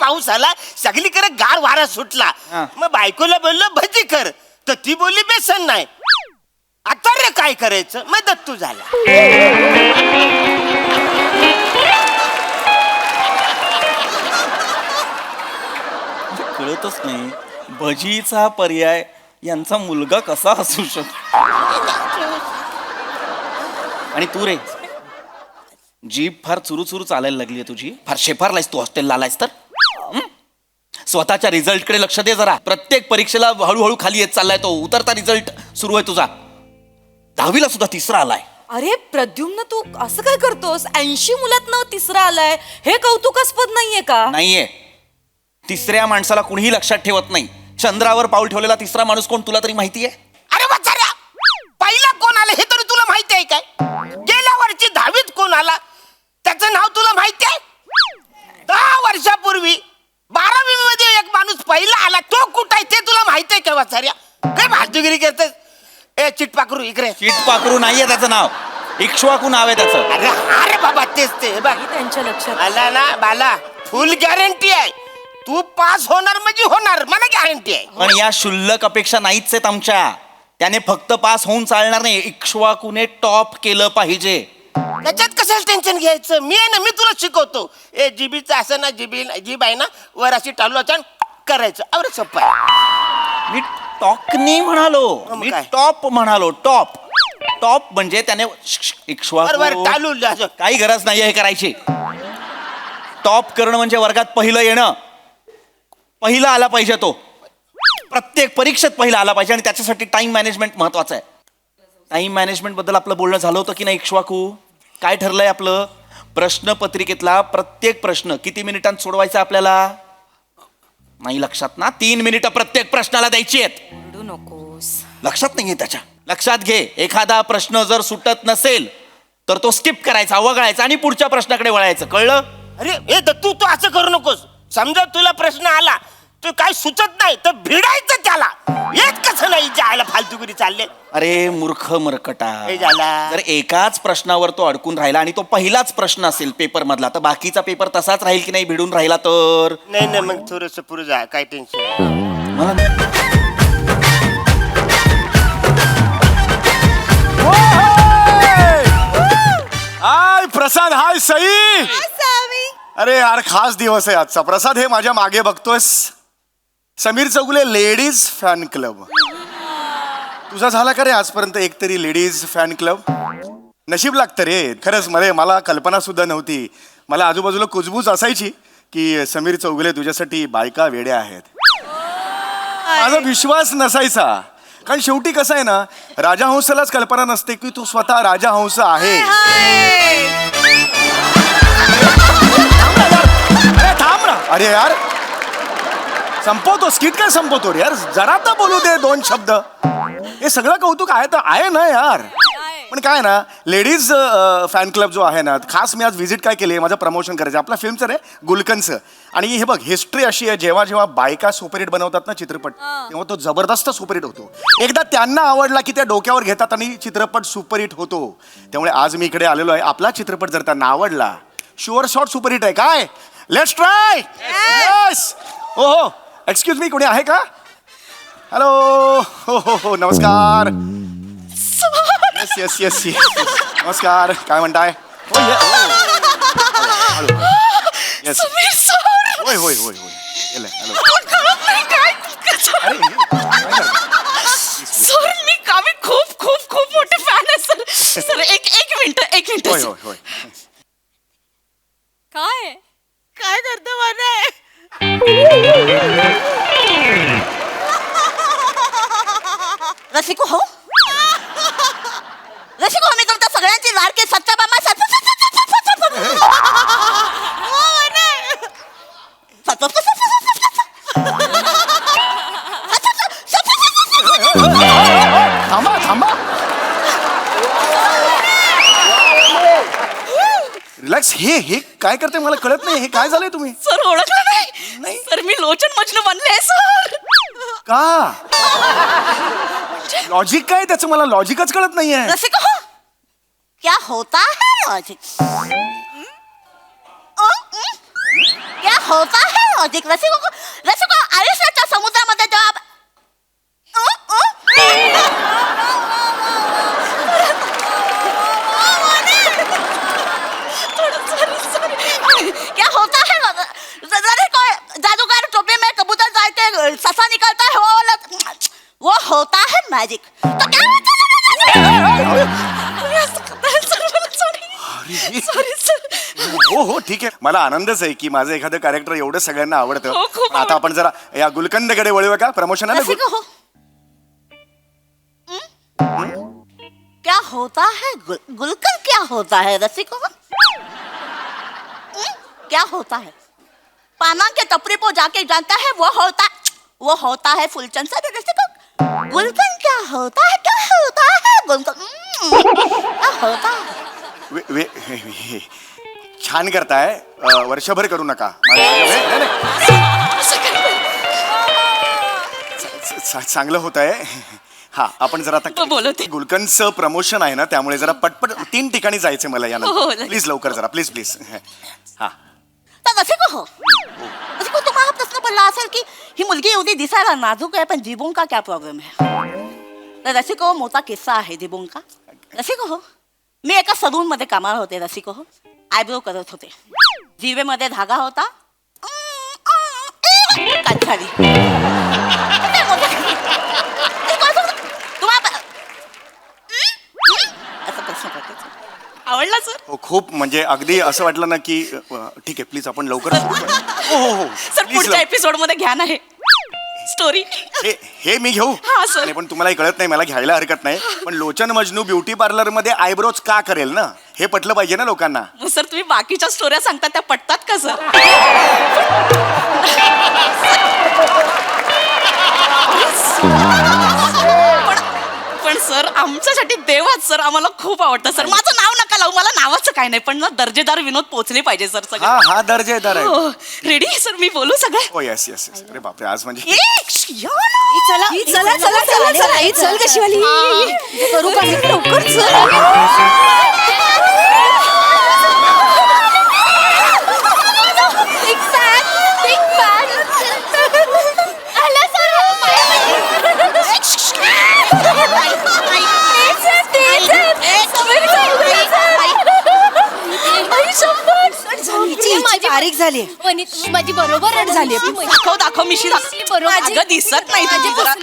पाऊस आला, सगळीकडे गार वारा सुटला. मग बायकोला बोललो भजी कर, तर ती बोलली बेसन नाही. आता रे काय करायचं, मग दत्तू झाला. कळतच नाही भजीचा पर्याय यांचा मुलगा कसा असू शकतो. आणि तू रे जीभ फार चुरू चालायला लागली तुझी. फार शेफारलायस तू हॉस्टेलला आलायस तर. स्वतःच्या रिझल्ट कडे लक्ष दे जरा. प्रत्येक परीक्षेला हळूहळू खाली येत चाललाय तो. उतरता रिझल्ट सुरू आहे तुझा. 10वीला सुद्धा तिसरा आलाय. अरे प्रद्युम्न, तू असं काय करतोस? 80 मुलातनं तिसरा आलाय, हे कौतुकास्पद नाहीये का? नाहीये. तिसऱ्या माणसाला कुणीही लक्षात ठेवत नाही. चंद्रावर पाऊल ठेवलेला तिसरा माणूस कोण तुला तरी माहितीये? अरे वाचाऱ्या, पहिला कोण आला हे तरी तुला माहिती आहे काय? गेल्या वर्षी 10वीत कोण आला त्याचं नाव तुला माहिती आहे? 10 वर्षापूर्वी 12वी मध्ये एक माणूस पहिला आला, तो कुठं आहे ते तुला माहिती आहे का वाचाऱ्या? काय फालतूगिरी करतेस? ए चिटपाकरू इकडे. चिटपाकरू नाहीये त्याचं नाव, इक्ष्वाकू नाव आहे त्याचं. अरे अरे बाबा तेच ते. बघ त्यांच्या लक्षात आला ना बाला, फुल गॅरंटी आहे तू पास होणार म्हणजे होणार, मला गॅरंटी आहे. पण या शुल्लक अपेक्षा नाहीच आहेत आमच्या. त्याने फक्त पास होऊन चालणार नाही, इक्ष्वाकूने टॉप केलं पाहिजे. त्याच्यात कशाला टेन्शन घ्यायचं? मी आहे ना, मी तुला शिकवतो. ए जीबीचं असं ना, जीब आहे ना वर अशी टालू करायचं. अरे सोपं आहे. मी टॉकनी म्हणालो, मी काय? टॉप म्हणालो. टॉप टॉप म्हणजे त्याने बरोबर टालू असं. काही गरज नाहीये हे करायची. टॉप करणं म्हणजे वर्गात पहिलं येणं. पहिला आला पाहिजे तो. प्रत्येक परीक्षेत पहिला आला पाहिजे. आणि त्याच्यासाठी टाइम मॅनेजमेंट महत्वाचं आहे. टाइम मॅनेजमेंट बद्दल आपलं बोलणं झालं होतं की नाही इक्ष्वाकू? काय ठरलंय आपलं? प्रश्नपत्रिकेतला प्रत्येक प्रश्न किती मिनिटांत सोडवायचा आपल्याला? नाही लक्षात ना? 3 मिनिटं प्रत्येक प्रश्नाला द्यायची आहेत. रडू नकोस. लक्षात नाहीये त्याच्या. लक्षात घे, एखादा प्रश्न जर सुटत नसेल तर तो स्किप करायचा, वगळायचा आणि पुढच्या प्रश्नाकडे वळायचं. कळलं? अरे ए तू असं करू नकोस. समजा तुला प्रश्न आला, तू काय सुचत नाही तर भिडायचं त्याला. येत कसं नाही जायला फालतूगिरी चालले. अरे मूर्ख मरकटा, हे झाला. जर एकाच प्रश्नावर तो अडकून राहिला आणि तो पहिलाच प्रश्न असेल पेपर मधला, तर बाकीचा पेपर तसाच राहील की नाही भिडून राहिला तर? नाही मग थोडस पुढे जा, काय टेन्शन. मला हाय प्रसाद, हाय सई. अरे यार खास दिवस आहे आजचा. प्रसाद हे माझ्या मागे बघतोयस, Sameer Chougule ladies fan club. तुझा झाला का रे आजपर्यंत एक तरी लेडीज फॅन क्लब? नशीब लागतं रे खरंच. मला कल्पना सुद्धा नव्हती. मला आजूबाजूला कुजबूज असायची की समीर चौगुले तुझ्यासाठी बायका वेड्या आहेत. माझा विश्वास नसायचा, कारण शेवटी कसं आहे ना, राजहंसालाच कल्पना नसते की तू स्वतः राजहंस आहे. थांब ना. अरे यार संपवतो स्किट, काय संपवतो रे यार? जरा तर बोलू दे 2 शब्द. हे सगळं कौतुक आहे तर आहे ना यार. पण काय ना, लेडीज फॅन क्लब जो आहे ना, खास मी आज व्हिजिट काय केली, माझं प्रमोशन करायचं आपल्या फिल्मचं रे, गुलकनचं. आणि हे बघ हिस्ट्री अशी आहे, जेव्हा जेव्हा बायका सुपरहिट बनवतात ना चित्रपट, तेव्हा तो जबरदस्त सुपरहिट होतो. एकदा त्यांना आवडला की त्या डोक्यावर घेतात आणि चित्रपट सुपरहिट होतो. त्यामुळे आज मी इकडे आलेलो आहे. आपला चित्रपट जर त्यांना आवडला, शुअर शॉट सुपरहिट आहे. काय लेट्स ट्राय. यस. हो एक्सक्यूज मी, कोणी आहे का? हॅलो. हो नमस्कार. येस येस येस नमस्कार. काय म्हणताय? होय होय होय होय. सर मी खूप खूप खूप मोठे फॅन आहे सर. सर एक मिनिट. होय होय होय. काय करतो मला? रसिको हो, मी तुमच्या सगळ्यांची लाडके सच्चा बाबा. थांबा. रिलॅक्स. हे काय करते मला कळत नाही. हे काय झालंय तुम्ही? सर ओळखलं नाही? सर मी लोचन मजनू बनले सर. का? लॉजिक काय त्याचं? मला लॉजिकच कळत नाहीये. रसिको हो, क्या होता है लॉजिक? क्या होता है लॉजिक रसिको आयुष्याच्या समुद्रामध्ये जेव्हा क्या होता है जादूगर टोपी में कबूतर डाल के ससा निकलता है वो होता है मैजिक तो क्या हो हो ठीक आहे मला आनंदच आहे की माझं एखादं कॅरेक्टर एवढं सगळ्यांना आवडतं हो, खूप पण आता आपण जरा या गुलकंदकडे वळूया का प्रमोशन आहे ना रसिको हो क्या होता है गुलकंद क्या होता है रसिको क्या होता है पाना के टपरी पर जाके जानता है वो होता है फुलचंद सर रसिको गुलकंद क्या होता है गुलकंद क्या होता है छान करताय वर्षभर करू नका चांगलं होत आहे हा आपण जरा आता बोलवते. गुलकंदचं प्रमोशन आहे ना त्यामुळे जरा पटपट 3 ठिकाणी जायचं मला हो, यानंतर लगेच. प्लीज लवकर जरा प्लीज हा तर रसिको हो रसिको तुम्हाला हा प्रश्न पडला असेल की ही मुलगी एवढी दिसायला नाजूक आहे पण जिबोंग का क्या प्रॉब्लेम है तर रसिको मोठा किस्सा आहे जिबोंग का रसिको हो मी एका सलून मध्ये कामाला होते रसिको हो आयब्रो करत होते जिवेमध्ये धागा होता कट झाली असं प्रश्न पडतो आवडला सर हो खूप म्हणजे अगदी असं वाटलं ना की ठीक आहे प्लीज आपण लवकर सुरू करू. हो हो हो सर Please, पुढच्या एपिसोड मध्ये घ्या ना हे स्टोरी हे मी घेऊ हा, सर. आणि पण तुम्हाला कळत नाही मला घ्यायला हरकत नाही पण लोचन मजनू ब्युटी पार्लर मध्ये आयब्रोज का करेल ना हे पटलं पाहिजे ना लोकांना सर तुम्ही बाकीच्या स्टोऱ्या सांगता त्या पटतात का सर पण सर आमच्यासाठी देवाच सर आम्हाला खूप आवडतं सर माझं नाव नका लावू मला नावाचं काय नाही पण ना दर्जेदार विनोद पोहोचले पाहिजे सर हा सगळं हा दर्जेदार आहे रेडी सर मी बोलू सगळं हो येस येस येस अरे बापरे आज म्हणजे चल कशीवाली करू का लवकर माझी तारीख झाली माझी बरोबर झाली दाखव मिशी बरोबर दिसत नाही तुझी जरा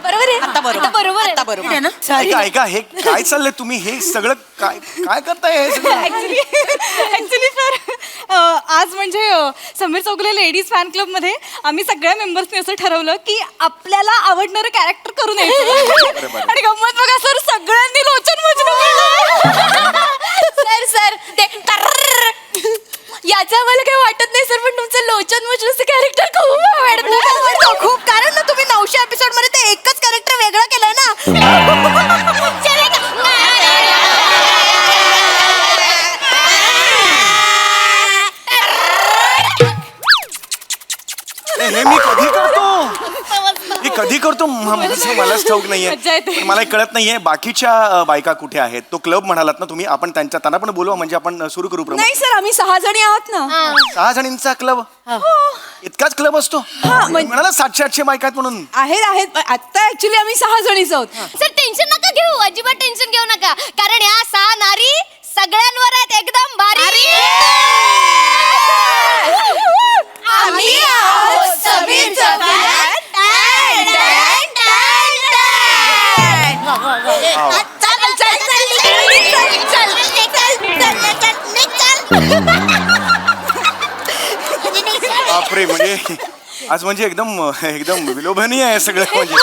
बरोबर आहे आता बरोबर बरोबर आहे. आता बरोबर आहे ना? ऐका ऐका हे काय चाललंय तुम्ही हे सगळं काय काय करताय हे सगळं? ऍक्च्युली सर आज म्हणजे Sameer Chougule ladies fan club मध्ये आम्ही सगळ्या मेंबर्सनी असं ठरवलं की आपल्याला आवडणारं कॅरेक्टर करून यायचं आणि गंमत बघा सर सगळ्यांनी लोचन मजनू सर सर ते टर्रर्र. याचं आम्हाला काही वाटत नाही सर पण तुमचं लोचन मजनूचं कॅरेक्टर खूप आवडतं खूप कारण ना तुम्ही 900 एपिसोड मध्ये ते एकच कॅरेक्टर वेगळं केलंय ना हे मी कधी करतो हे कधी करतो मलाच ठाऊक नाहीये मज्जा येते. पण मला कळत नाहीये बाकीच्या बायका कुठे आहेत तो क्लब म्हणालात ना तुम्ही आपण त्यांना पण बोलवा म्हणजे आपण सुरू करू प्रमोशन नाही सर आम्ही 6 जणी आहोत ना 6 जणींचा क्लब इतकाच क्लब असतो म्हणाला 700-800 बायका आहेत म्हणून आहेत आता ऍक्च्युली आम्ही 6 जणीच आहोत सर टेन्शन नका घेऊ अजिबात टेन्शन घेऊ नका कारण या 6 नारी सगळ्यांवर आहेत एकदम भारी आम्ही आहोत समीरचं fan. टॅन, टॅन, टॅन, बापरे म्हणजे आज म्हणजे एकदम एकदम विलोभनीय आहे सगळं म्हणजे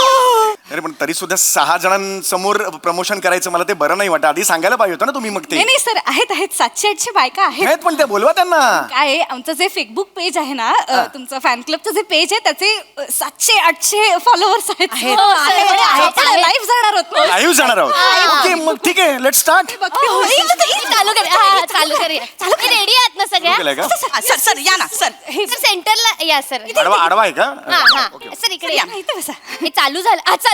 अरे पण तरी सुद्धा 6 जणांसमोर प्रमोशन करायचं मला ते बरं नाही वाटत आधी सांगायला पाहिजे होतं ना तुम्ही मग ते नाही सर आहेत 700-800 बायका आहेत आहेत पण ते बोलवा त्यांना काय आहे, आमचं जे फेसबुक पेज आहे ना तुमचं फॅन क्लबचं जे पेज आहे त्याचे 700-800 फॉलोअर्स आहेत लाईव्ह जाणार होत ना. लाईव्ह जाणार आहोत ओके मग ठीक आहे लेट स्टार्ट चालू कर रेडी आहात ना सगळ्या सर सर या ना सर सर सेंटरला या सर आडवा आडवा आहे का हा हा ओके सर इकडे या इथे बसा. हे चालू झालं झालं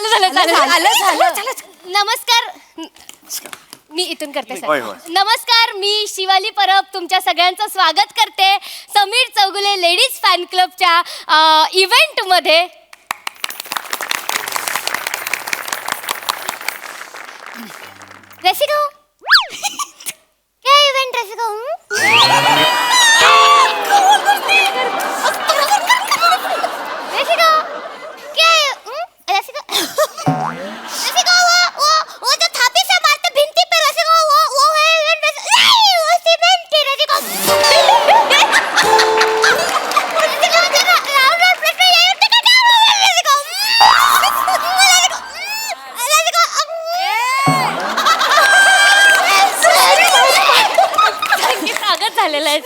नमस्कार मी इथून करते होय, सर होय. नमस्कार मी शिवाली परब तुमच्या सगळ्यांचं स्वागत करते समीर चौगुले लेडीज फॅन क्लबच्या इव्हेंटमध्ये रसिका काय इव्हेंट रसिका रसिका काय रसिका रसिका वो जो थापी से मारते भिंती पे रसिका वो है इवेंट नहीं वो सीमेंट है रसिका रसिका जरा राउंड प्रश्न ये उठे का क्या रसिका सागर झालेला आहे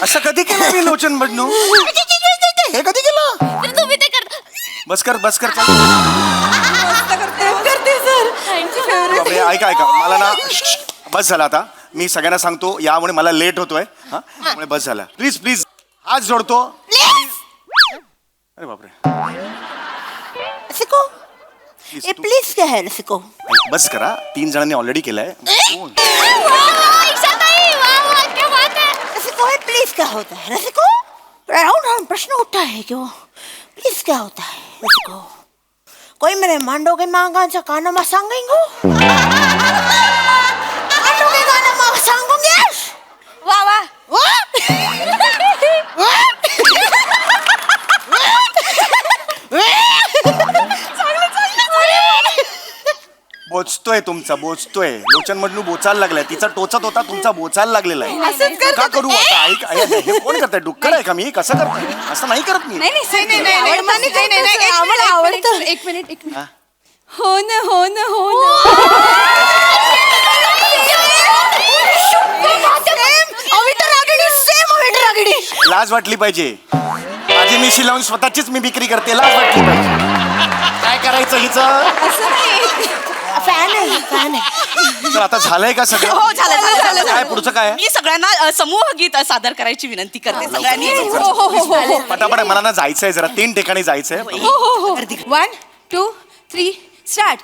असं कधी केलं मी लोचन बडनू हे कधी केलं तर तुम्ही ते करता बस कर चल. बापरे, ऐका मला ना बस झाला आता. मी सगळ्यांना सांगतो यामुळे मला लेट होतोय हा त्यामुळे बस झाला. प्लीज हात जोडतो. अरे बापरे रसिको ए प्लीज क्या है रसिको बस करा. 3 जणांनी ऑलरेडी केलंय. रसिको प्लीज क्या होता है रसिको राउंड प्रश्न उठा है क्यों प्लीज क्या होता है रसिको कोई मेरे मांडो के मांगांचा काना मा सांगेंगो मांडो के काना मा सांगोगे वा वा बोचतोय तुमचा बोचतोय. लोचन मधनू बोचायला लागलाय. तिचा टोचत होता तुमचा बोचायला लागलेला आहे. का करू आता ऐक हे कोण करताय डुक्कर आहे का मी कसं करताय असं नाही करत मी. आम्हाला आवडतं एक मिनिट हा? हो ना लाज वाटली पाहिजे. माझी मिशी लावून स्वतःचीच मी विक्री करते. लाज वाटली पाहिजे. काय करायचं हिचं फॅन आहे तर आता झालंय का सगळं. हो झालं काय पुढचं काय आहे? मी सगळ्यांना समूह गीत सादर करायची विनंती करते सगळ्यांनी. पटापट मला ना जायचंय जरा 3 ठिकाणी जायचंय. 1 2 3 स्टार्ट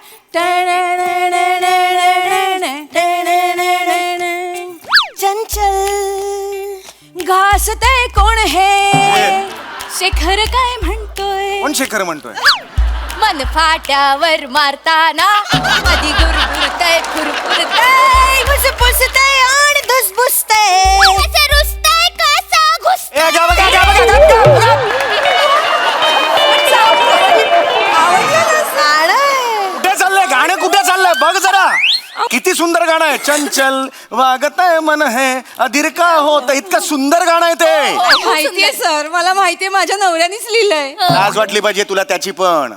चंचल घासतय कोण हे शेखर काय म्हणतोय कोण शेखर म्हणतोय. मन फाट्यावर मारताना कधी गुरगुरतय खुरखुरतय पुसतय आणि धुसभुसतय कसं रुसतय कसं घुसतय ए, गा बघा. कुठे चाललंय गाणं कुठे चाललंय बघ जरा. किती सुंदर गाणं आहे. चंचल वागतय मन हे अधीर का होत. इतकं सुंदर गाणं आहे ते. माहितीये सर मला माहितीये माझ्या नवऱ्यानेच लिहिलंय लाज वाटली पाहिजे तुला त्याची पण.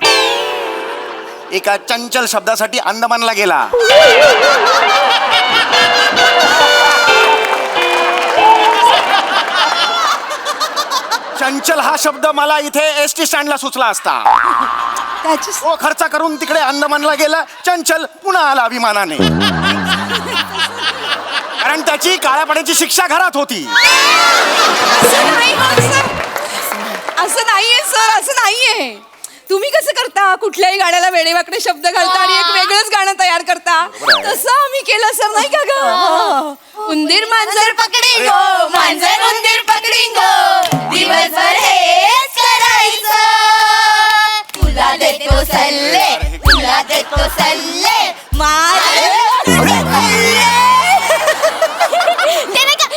एका चंचल शब्दासाठी अंदमानला गेला. चंचल हा शब्द मला इथे एसटी स्टँडला सुचला असता. हो खर्च करून तिकडे अंदमानला गेला. चंचल पुन्हा आला अभिमानाने. कारण त्याची काळ्या पाण्याची शिक्षा घरात होती. असं नाहीये सर असं नाहीये तुम्ही कसं करता कुठल्याही गाण्याला वेडेवाकडे शब्द घालता आणि एक वेगळंच गाणं तयार करता तसं आम्ही केलं सर नाही का ग. उंदीर मांजर पकडिंगो मांजर उंदीर पकडिंगो दिवसभर हेच करायचं तुला देतो सल्ले ते नाही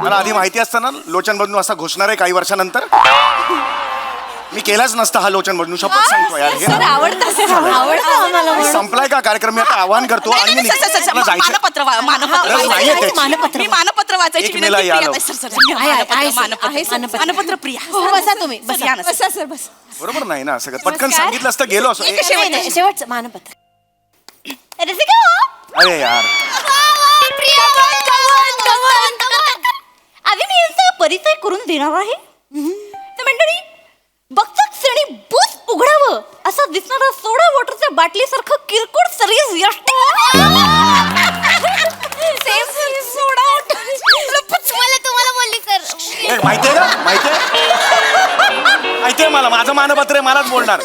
मला आधी माहिती असतं ना लोचन बदनू असा घोषणार आहे काही वर्षानंतर मी केलाच नसता हा लोचन बदनू. शपथ सांगतो यार. हे ना. आवडतं संपलाय का कार्यक्रम. मी आता आवाहन करतो आणि मी मला जायचं. गरज नाहीये त्याची. मी मानपत्र वाचायची एक मेला विनंती या प्रिया लवकर. ताई. सर मानपत्र प्रिया बसा तुम्ही या ना, सर. बसा सर बस बरोबर नाही ना सगळं पटकन सांगितलं असतं गेलो असतो. शेवटचं मानपत्र अरे यार आधी मी यांचा परिचय करून देणार आहे. तर मंडळी बघता क्षणी बुच उघडावं असं दिसणारं सोडा वॉटरच्या बाटलीसारखं किरकोळ सर्विस यष्ट सोडा मला तुम्हाला बोलली सर माहितीये का माहितीये मला माझं मानपत्र आहे मलाच बोलणार.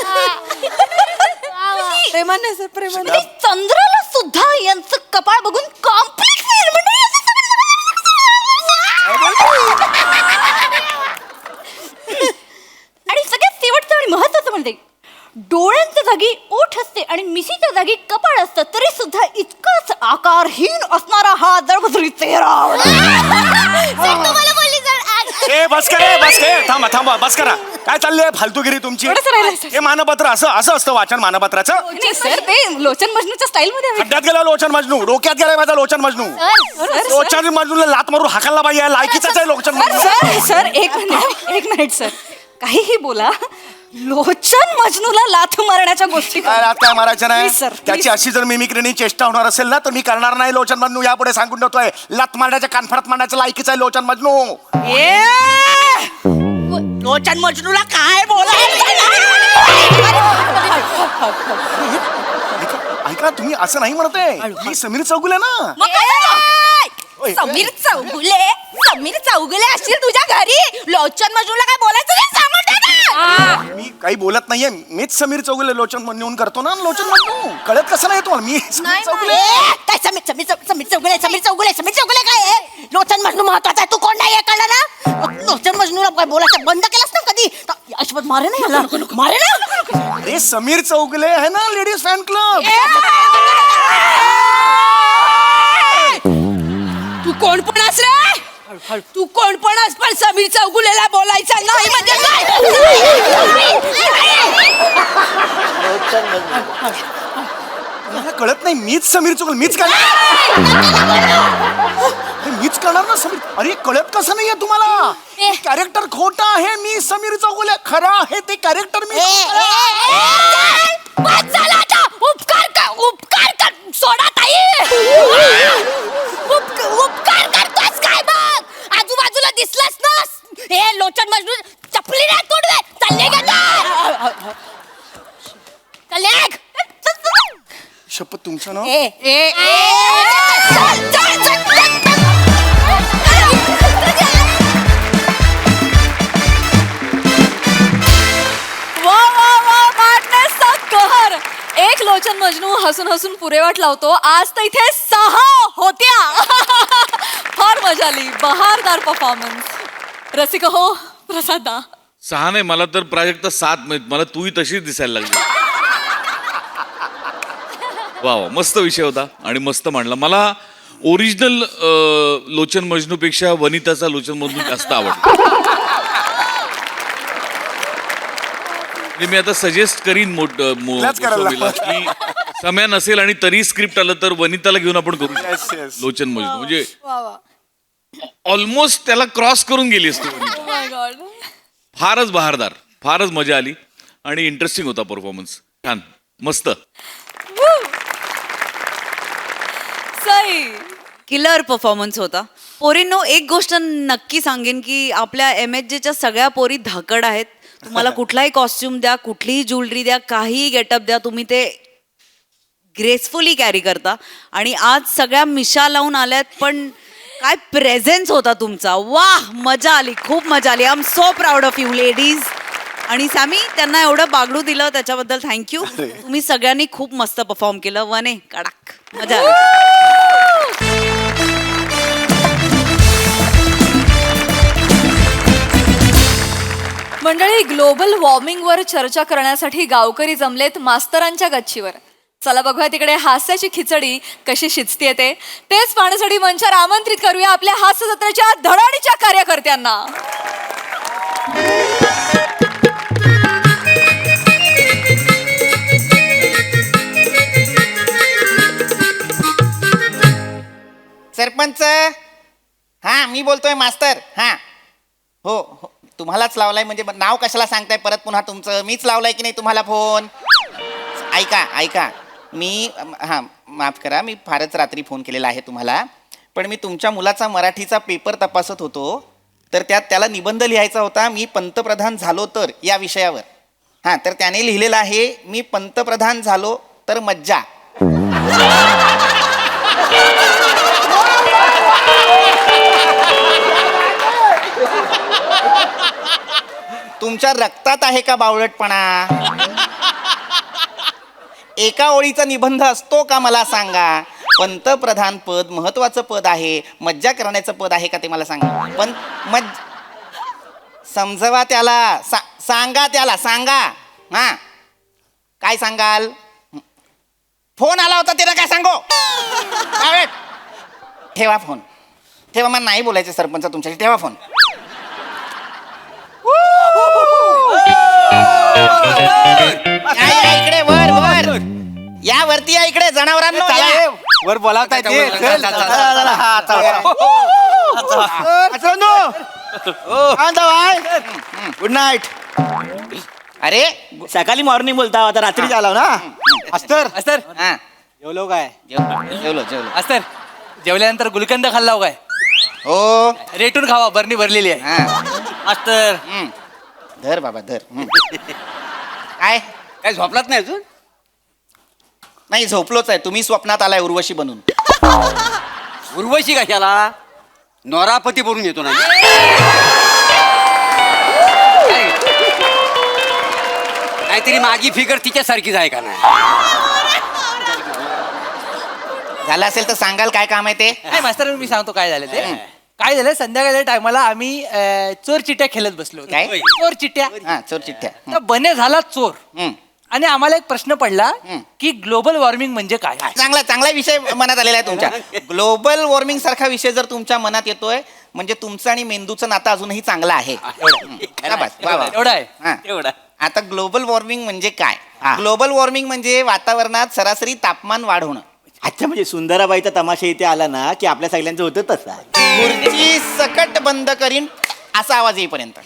प्रेमाने सर प्रेमाने आणि चंद्राला सुद्धा यांचं कपाळ बघून कॉम्प्लेक्स आणि सगळ्यात शेवटचं आणि महत्वाचं म्हणजे डोळ्यांच्या जागी ओठ असते आणि मिशीच्या जागी कपाळ असतं तरी सुद्धा इतकाच आकारहीन असणारा हा दळभद्री चेहरा तुम्हाला बोलली सर ए बस करे बस करे थांबा थांबा बस करा काय चाललंय फालतूगिरी तुमची थोडंसं राहिलंय, सर. हे मानपत्र असं असं असतं वाचन मानपत्राचं नाही सर ते लोचन मजनूच्या स्टाईल मध्ये हवे. खड्ड्यात गेला लोचन मजनू डोक्यात गेलाय माझा लोचन मजनू लोचन मजनूला लात मारून हाकायला पाहिजे लायकीचाच आहे लोचन सर मजनू सर सर एक मिनिट सर काहीही बोला लोचन मजनूला लाथ मारण्याच्या गोष्टी काय रात काय मारायचं नाही Please, sir, please. त्याची अशी जर मिमिक्रीनी चेष्टा होणार असेल ना तर मी करणार नाही लोचन मजनू यापुढे सांगून ठेवतोय लात मारण्याच्या कानफडात मारण्याचं लायकीचं आहे लोचन मजनू लोचन मजनूला काय बोलायचं ऐका तुम्ही असं नाही म्हणतोय मी समीर चौगुले ना ओय, समीर चौगुले असतील तुझ्या घरी लोचन मजनूला काय बोलायचं नाही सांगून दे ना. मी काही बोलत नाहीये मीच समीर चौगुले लोचन म्हणून करतो ना लोचन मजनू कळत कसं नाही तुम्हाला मी समीर चौगुले काय समीर चौगुले काय आहे लोचन मजनू महत्वाचा आहे तू कोण नाही कळलं ना लोचन मजनूला काय बोलायचं बंद केलंस ना कधी अशोक मारे ना याला मारे ना अरे समीर चौगुले आहे ना लेडीज फॅन क्लब तू कोण पण अस रे तू कोण पण अस पण समीर चौगुलेला बोलायचं नाही म्हणजे मला कळत नाही मीच समीर चौगुले मीच करणार मीच करणार ना समीर अरे कळत कसं नाहीये तुम्हाला कॅरेक्टर खोटं आहे मी समीर चौगुले खरं आहे ते कॅरेक्टर मी उपकार कर सोडा ताई उपकार करतोस काय मग आजूबाजूला दिसलास ना हे लोचन मजनू चपली नाही तोडवे चालले का चालले शपथ तुमचं ना वा वा वा madness चा कहर एक लोचन मजनू हसून हसून पुरेवाट लावतो आज तर इथे 6 होत्या फार मजा आली बहारदार परफॉर्मन्स रसिक हो प्रसादा 6 नाही मला तर प्राजक्ता 7 माहित मला तूही तशीच दिसायला लागली वा वा मस्त विषय होता आणि मस्त मांडला मला ओरिजिनल लोचन मजनूपेक्षा वनिताचा लोचन मजनू जास्त आवडला म्हणजे मी आता सजेस्ट करीन Let's करायला. मोसमीला की समय नसेल आणि तरी स्क्रिप्ट आलं तर वनिताला घेऊन आपण करू Yes, शकतो yes. लोचन मजनू म्हणजे ऑलमोस्ट त्याला क्रॉस करून गेली असती वनिता. फारच बहारदार फारच मजा आली आणि इंटरेस्टिंग होता परफॉर्मन्स छान मस्त सई किलर परफॉर्मन्स होता पोरींनो एक गोष्ट नक्की सांगेन की आपल्या MHJच्या सगळ्या पोरी धाकड आहेत तुम्हाला कुठलाही कॉस्ट्युम द्या कुठलीही ज्वेलरी द्या काहीही गेटअप द्या तुम्ही ते ग्रेसफुली कॅरी करता आणि आज सगळ्या मिशा लावून आल्यात पण काय प्रेझेन्स होता तुमचा वाह मजा आली खूप मजा आली I am so proud of you ladies आणि सॅमी त्यांना एवढं बागडू दिलं त्याच्याबद्दल थँक्यू तुम्ही सगळ्यांनी खूप मस्त परफॉर्म केलं वने कडक मजा आली मंडळी ग्लोबल वॉर्मिंगवर चर्चा करण्यासाठी गावकरी जमलेत मास्तरांच्या गच्चीवर चला बघूया तिकडे हास्याची खिचडी कशी शिजतीये तेच पाहण्यासाठी मंचावर आमंत्रित करूया आपल्या हास्य जत्रेच्या धडाडीच्या कार्यकर्त्यांना सरपंच हा मी बोलतोय मास्तर हा हो हो तुम्हालाच लावलाय म्हणजे नाव कशाला सांगताय परत पुन्हा तुमचं मीच लावलाय की नाही तुम्हाला फोन ऐका ऐका मी हां माफ करा मी फारच रात्री फोन केलेला आहे तुम्हाला पण मी तुमच्या मुलाचा मराठीचा पेपर तपासत होतो तर त्यात त्याला निबंध लिहायचा होता मी पंतप्रधान झालो तर या विषयावर हां तर त्याने लिहिलेलं आहे मी पंतप्रधान झालो तर मज्जा तुमच्या रक्तात आहे का बावळटपणा एका ओळीचा निबंध असतो का मला सांगा? पंतप्रधान पद महत्वाचं पद आहे, मज्जा करण्याचं पद आहे का ते मला सांगा. पण समजवा त्याला, सांगा त्याला, सांगा. हा काय सांगाल? फोन आला होता त्याला काय सांगू? ठेवा फोन, ठेवा. मला नाही बोलायचं सरपंच तुमच्याशी, ठेवा फोन. या इकडे वर वर या, वरती या इकडे जनावरांनो या. वर बोलावताय ते. Good night. अरे सकाळी मॉर्निंग बोलता आता रात्री आला ना. अस्तर अस्तर हा जेवलो काय? जेवलो जेवलो. अस्तर जेवल्यानंतर गुलकंद खाल्ला हो काय? हो रेटून खावा, बरणी भरलेली आहे. हा अस्तर धर बाबा धर. काय काय झोपलात नाही अजून? नाही झोपलोच आहे. तुम्ही स्वप्नात आलाय उर्वशी बनून. उर्वशी कशाला? नोरापती बनून येतो ना. काहीतरी मागी फिगर तिच्यासारखीच आहे का नाही? झालं असेल तर सांगाल काय काम आहे ते. नाही मास्तर मी सांगतो काय झालं ते. काय झालं संध्याकाळच्या टायमाला आम्ही चोर चिट्ट्या खेळत बसलो होतो. काय? चोर चिट्ट्या. हा चोर चिठ्ठ्या. तर बने झाला चोर. हम्म. आणि आम्हाला एक प्रश्न पडला की ग्लोबल वॉर्मिंग म्हणजे काय? चांगला चांगला विषय मनात आलेला आहे तुमच्या. ग्लोबल वॉर्मिंग सारखा विषय जर तुमच्या मनात येतोय म्हणजे तुमचं आणि मेंदूचं नातं अजूनही चांगलं आहे. शाबास, वा, वा. एवढा आहे. हा. एवढा. आता ग्लोबल वॉर्मिंग म्हणजे काय? ग्लोबल वॉर्मिंग म्हणजे वातावरणात सरासरी तापमान वाढ होणं. अच्छा, म्हणजे सुंदराबाईचा तमाशा इथे आला ना की आपल्या सगळ्यांचं होतं तसा. खुर्ची सकट बंद करीन असा आवाज येईपर्यंत.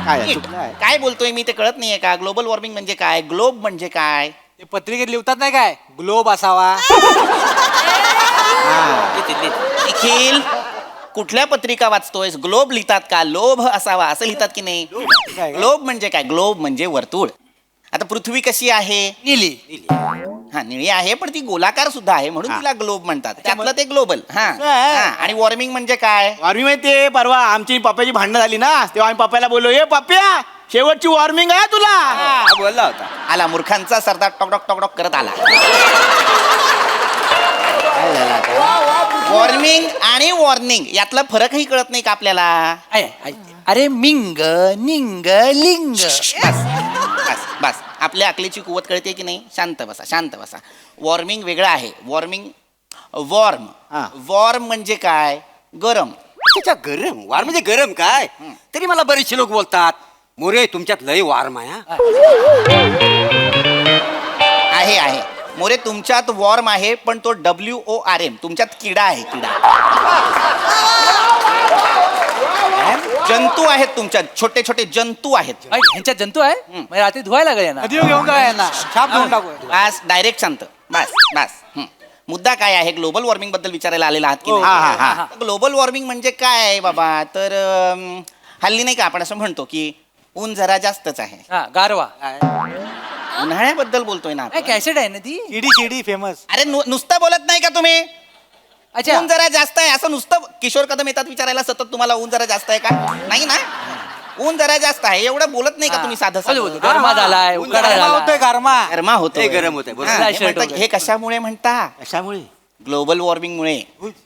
काय चुकलं आहे? काय बोलतोय मी ते कळत नाहीये का? ग्लोबल वॉर्मिंग म्हणजे काय? ग्लोब म्हणजे काय? ते पत्रिकेत लिहितात नाही काय ग्लोब असावा. निखिल कुठल्या पत्रिका वाचतोयस? ग्लोब लिहितात का? लोभ असावा असं लिहितात की नाही? ग्लोब म्हणजे काय? ग्लोब म्हणजे वर्तुळ. आता पृथ्वी कशी आहे? निली. हा निळी आहे पण ती गोलाकार सुद्धा आहे म्हणून तिला ग्लोब म्हणतात. त्यातलं ते ग्लोबल. हा हा. आणि वॉर्मिंग म्हणजे काय? वॉर्मिंग माहिती परवा आमची पप्प्याची भांडणं झाली ना तेव्हा आम्ही पप्प्याला बोललो, ए पप्प्या शेवटची वॉर्मिंग आहे तुला. बोलला होता. आला मूर्खांचा सरदार टॉकडॉक टॉकडॉक करत आला. वॉर्मिंग आणि वॉर्निंग यातला फरकही कळत नाही का आपल्याला? आहे, आहे. अरे मिंग निंग लिंग. बस बस बस आपल्या अकलीची कुवत कळते की नाही? शांत बसा शांत बसा. वॉर्मिंग वेगळं आहे. Warming warm. वॉर्म म्हणजे काय? गरम. त्याच्या गरम वार म्हणजे गरम काय? तरी मला बरेचसे लोक बोलतात मोरे तुमच्यात लय वार्म आहे. आहे आहे मोरे तुमच्यात वॉर्म आहे पण तो WORM तुमच्यात किडा आहे. किडा जंतू आहेत तुमच्यात. छोटे छोटे जंतू आहेत. ह्यांच्यात जंतू आहे. म्हणजे रात्री धुवायला लागेल यांना. घेऊन जा यांना छाप घेऊन टाकू. बस डायरेक्ट शांत. बस बस. मुद्दा काय आहे? ग्लोबल वॉर्मिंग बद्दल विचारायला आलेला आहात की नाही? ग्लोबल वॉर्मिंग म्हणजे काय आहे बाबा? तर हल्ली नाही का आपण असं म्हणतो की ऊन जरा जास्तच आहे. हा गारवा. उन्हाळ्याबद्दल बोलतोय ना आपण. कॅसेट आहे ना ती. शिडी फेमस. अरे नुसतं बोलत नाही का तुम्ही? अच्छा ऊन जरा जास्त आहे असं नुसतं किशोर कदम येतात विचारायला सतत तुम्हाला ऊन जरा जास्त आहे का? नाही ना. ऊन जरा जास्त आहे एवढं बोलत नाही का तुम्ही? साधं साधं. गरमा झालाय उकाडा झालाय. गरमा होतो. गरम होतंय, बरोबर. हा, हे म्हणतात, हे कशामुळे म्हणता? कशामुळे? ग्लोबल वॉर्मिंगमुळे.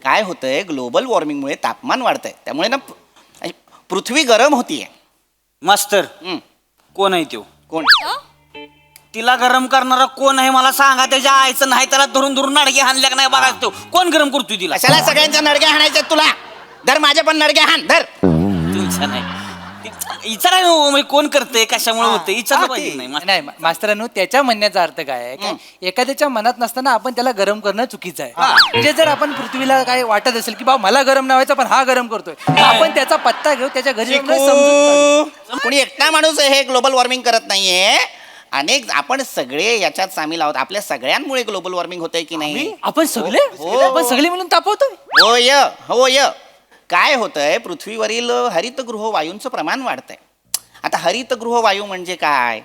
काय होतंय? ग्लोबल वॉर्मिंगमुळे तापमान वाढतंय त्यामुळे ना पृथ्वी गरम होतीये. मास्तर कोण आहे तो? कोण? तिला गरम करणारा कोण आहे मला सांगा. त्याच्या आईचं नाही त्याला धरून धरून नडगे हाणल्या का नाही बघा. तो कोण गरम करतोय तिला? कशाला सगळ्यांच्या नडग्या हाणायच्या तुला? धर माझ्या पण नडग्या हाण धर. तुमच्या नाही इचारा कोण करते कशामुळे होते इचारलं पाहिजे नाही मास्तर. नाही मास्तरांनो त्याच्या म्हणण्याचा अर्थ काय आहे की एखाद्याच्या मनात नसताना आपण त्याला गरम करणं चुकीचं आहे. म्हणजे जर आपण पृथ्वीला काय वाटत असेल की बाबा मला गरम नाही व्हायचं पण हा गरम करतोय तर आपण त्याचा पत्ता घेऊ त्याच्या घरी जाऊन समजून काढू. कोणी एकटा माणूस हे ग्लोबल वॉर्मिंग करत नाहीये. अनेक आपण सगळे याच्यात सामील आहोत. आपल्या सगळ्यांमुळे ग्लोबल वॉर्मिंग होतंय की नाही? आपण सगळे मिळून तापवतोय. होय होय. काय होतंय? पृथ्वीवरील हरितगृह वायूंचं प्रमाण वाढतंय. आता हरितगृह वायू म्हणजे काय?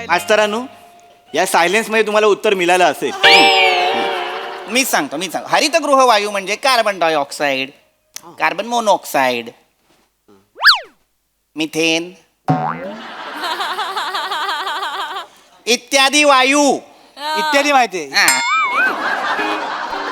मास्तरांनो या सायलेन्स मध्ये तुम्हाला उत्तर मिळालं असेल. मीच सांगतो. हरितगृह वायू म्हणजे carbon dioxide, carbon monoxide, methane, इत्यादी वायू. इत्यादी माहिती आहे. हा.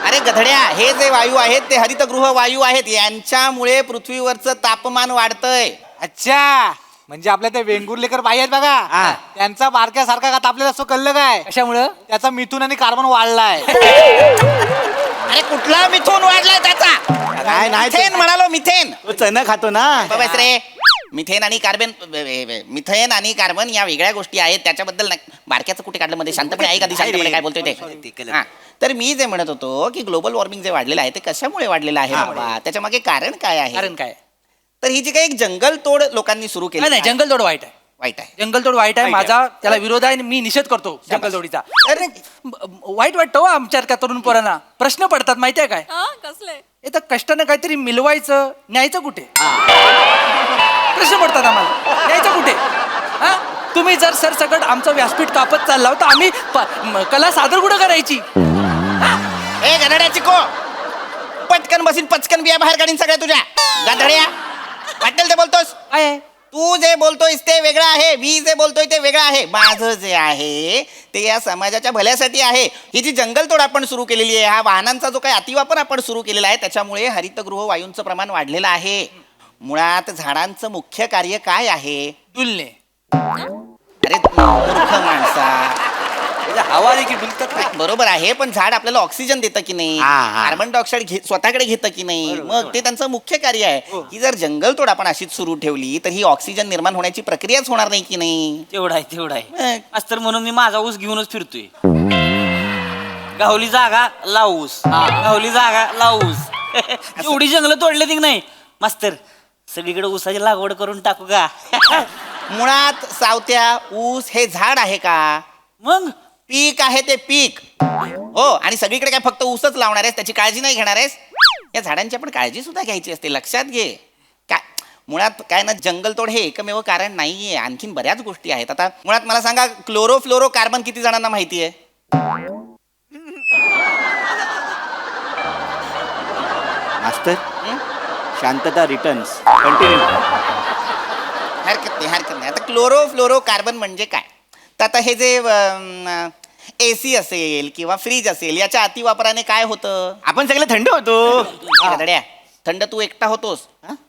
अरे गधड्या, हे जे वायू आहेत ते हरितगृह वायू आहेत. यांच्यामुळे पृथ्वीवरचं तापमान वाढतंय. अच्छा, म्हणजे आपल्या त्या वेंगुर्लेकर बाई आहेत बघा, त्यांचा बारक्यासारखा का तापलेला असतो कळलं काय? कशामुळं? त्याचा मिथून आणि कार्बन वाढलाय. अरे कुठला मिथून वाढलाय त्याचा? काय नाही मिथेन म्हणालो, मिथेन. तो चणं खातो ना. बस रे. मिथेन आणि कार्बन, मिथेन आणि कार्बन या वेगळ्या गोष्टी आहेत. त्याच्याबद्दल बारक्याचं कुठे काढलं मध्ये? शांतपणे ऐका आधी, शांतपणे काय बोलतोय ते. हा. तर मी जे म्हणत होतो की ग्लोबल वॉर्मिंग जे वाढलेलं आहे ते कशामुळे वाढलेलं आहे बाबा? त्याच्या मागे कारण काय आहे? कारण काय? तर ही जी काही एक जंगल तोड लोकांनी सुरू केली नाही, जंगलतोड वाईट आहे. वाईट आहे. जंगलतोड वाईट आहे. माझा त्याला विरोध आहे आणि मी निषेध करतो जंगलतोडीचा. अरे वाईट वाटतं हो आमच्यासारख्या तरुण पोरांना. प्रश्न पडतात माहितीये काय? कसले हे तर कष्टानं काहीतरी मिळवायचं, न्यायचं कुठे? प्रश्न पडतात आम्हाला, न्यायचं कुठे? हा, तुम्ही जर सरसकट आमचं व्यासपीठ कापत चालला तर आम्ही कला सादर कुठं करायची? ए गधड्याची को, पटकन बसीन पचकन बिया बाहेर काढीन सगळ्या तुझ्या. गधड्या, वाटेल ते बोलतोस. काय आहे? तू जे बोलतोयस ते वेगळं आहे, मी जे बोलतोय ते वेगळं आहे. माझं जे आहे ते या समाजाच्या भल्यासाठी आहे. ही जी जंगलतोड आपण सुरू केलेली आहे, हा वाहनांचा जो काही अतिवापर आपण सुरू केलेला आहे, त्याच्यामुळे हरितगृह वायूंचं प्रमाण वाढलेलं आहे. मुळात झाडांचं मुख्य कार्य काय आहे? डुलणे. अरे मूर्ख माणसा, हवा देखील डुलतात ना. बरोबर आहे, पण झाड आपल्याला ऑक्सिजन देतं की नाही? कार्बन डायऑक्साईड स्वतःकडे घेतं की नाही? मग ते त्यांचं मुख्य कार्य आहे. ही जर जंगलतोड आपण अशीच सुरू ठेवली तर ही ऑक्सिजन निर्माण होण्याची प्रक्रियाच होणार नाही की नाही? तेवढा आहे, तेवढा आहे. मग. मास्तर म्हणून मी माझा ऊस घेऊनच फिरतोय. गावली जागा लावूस, गावली जागा लावूस. एवढी जंगल तोडले की नाही मास्तर? सगळीकडे ऊसाची लागवड करून टाकू का? मुळात सावत्या, ऊस हे झाड आहे का? मग पीक आहे ते पीक. हो, आणि सगळीकडे काय फक्त ऊसच लावणार आहेस, त्याची काळजी नाही घेणार आहेस? या झाडांची आपण काळजी सुद्धा घ्यायची असते, लक्षात घे. काय मुळात काय ना, जंगलतोड हे एकमेव कारण नाहीये, आणखीन बऱ्याच गोष्टी आहेत. आता मुळात मला सांगा, क्लोरोफ्लोरो कार्बन किती जणांना माहिती आहे? मास्तर, शांतता रिटर्न्स. कंटिन्यू. हरकत नाही. आता क्लोरोफ्लोरो कार्बन म्हणजे काय? तर आता हे जे AC असेल किंवा फ्रीज असेल, याच्या अतिवापराने काय होतं? आपण सगळे थंड होतो. गधड्या, थंड तू एकटा होतोस,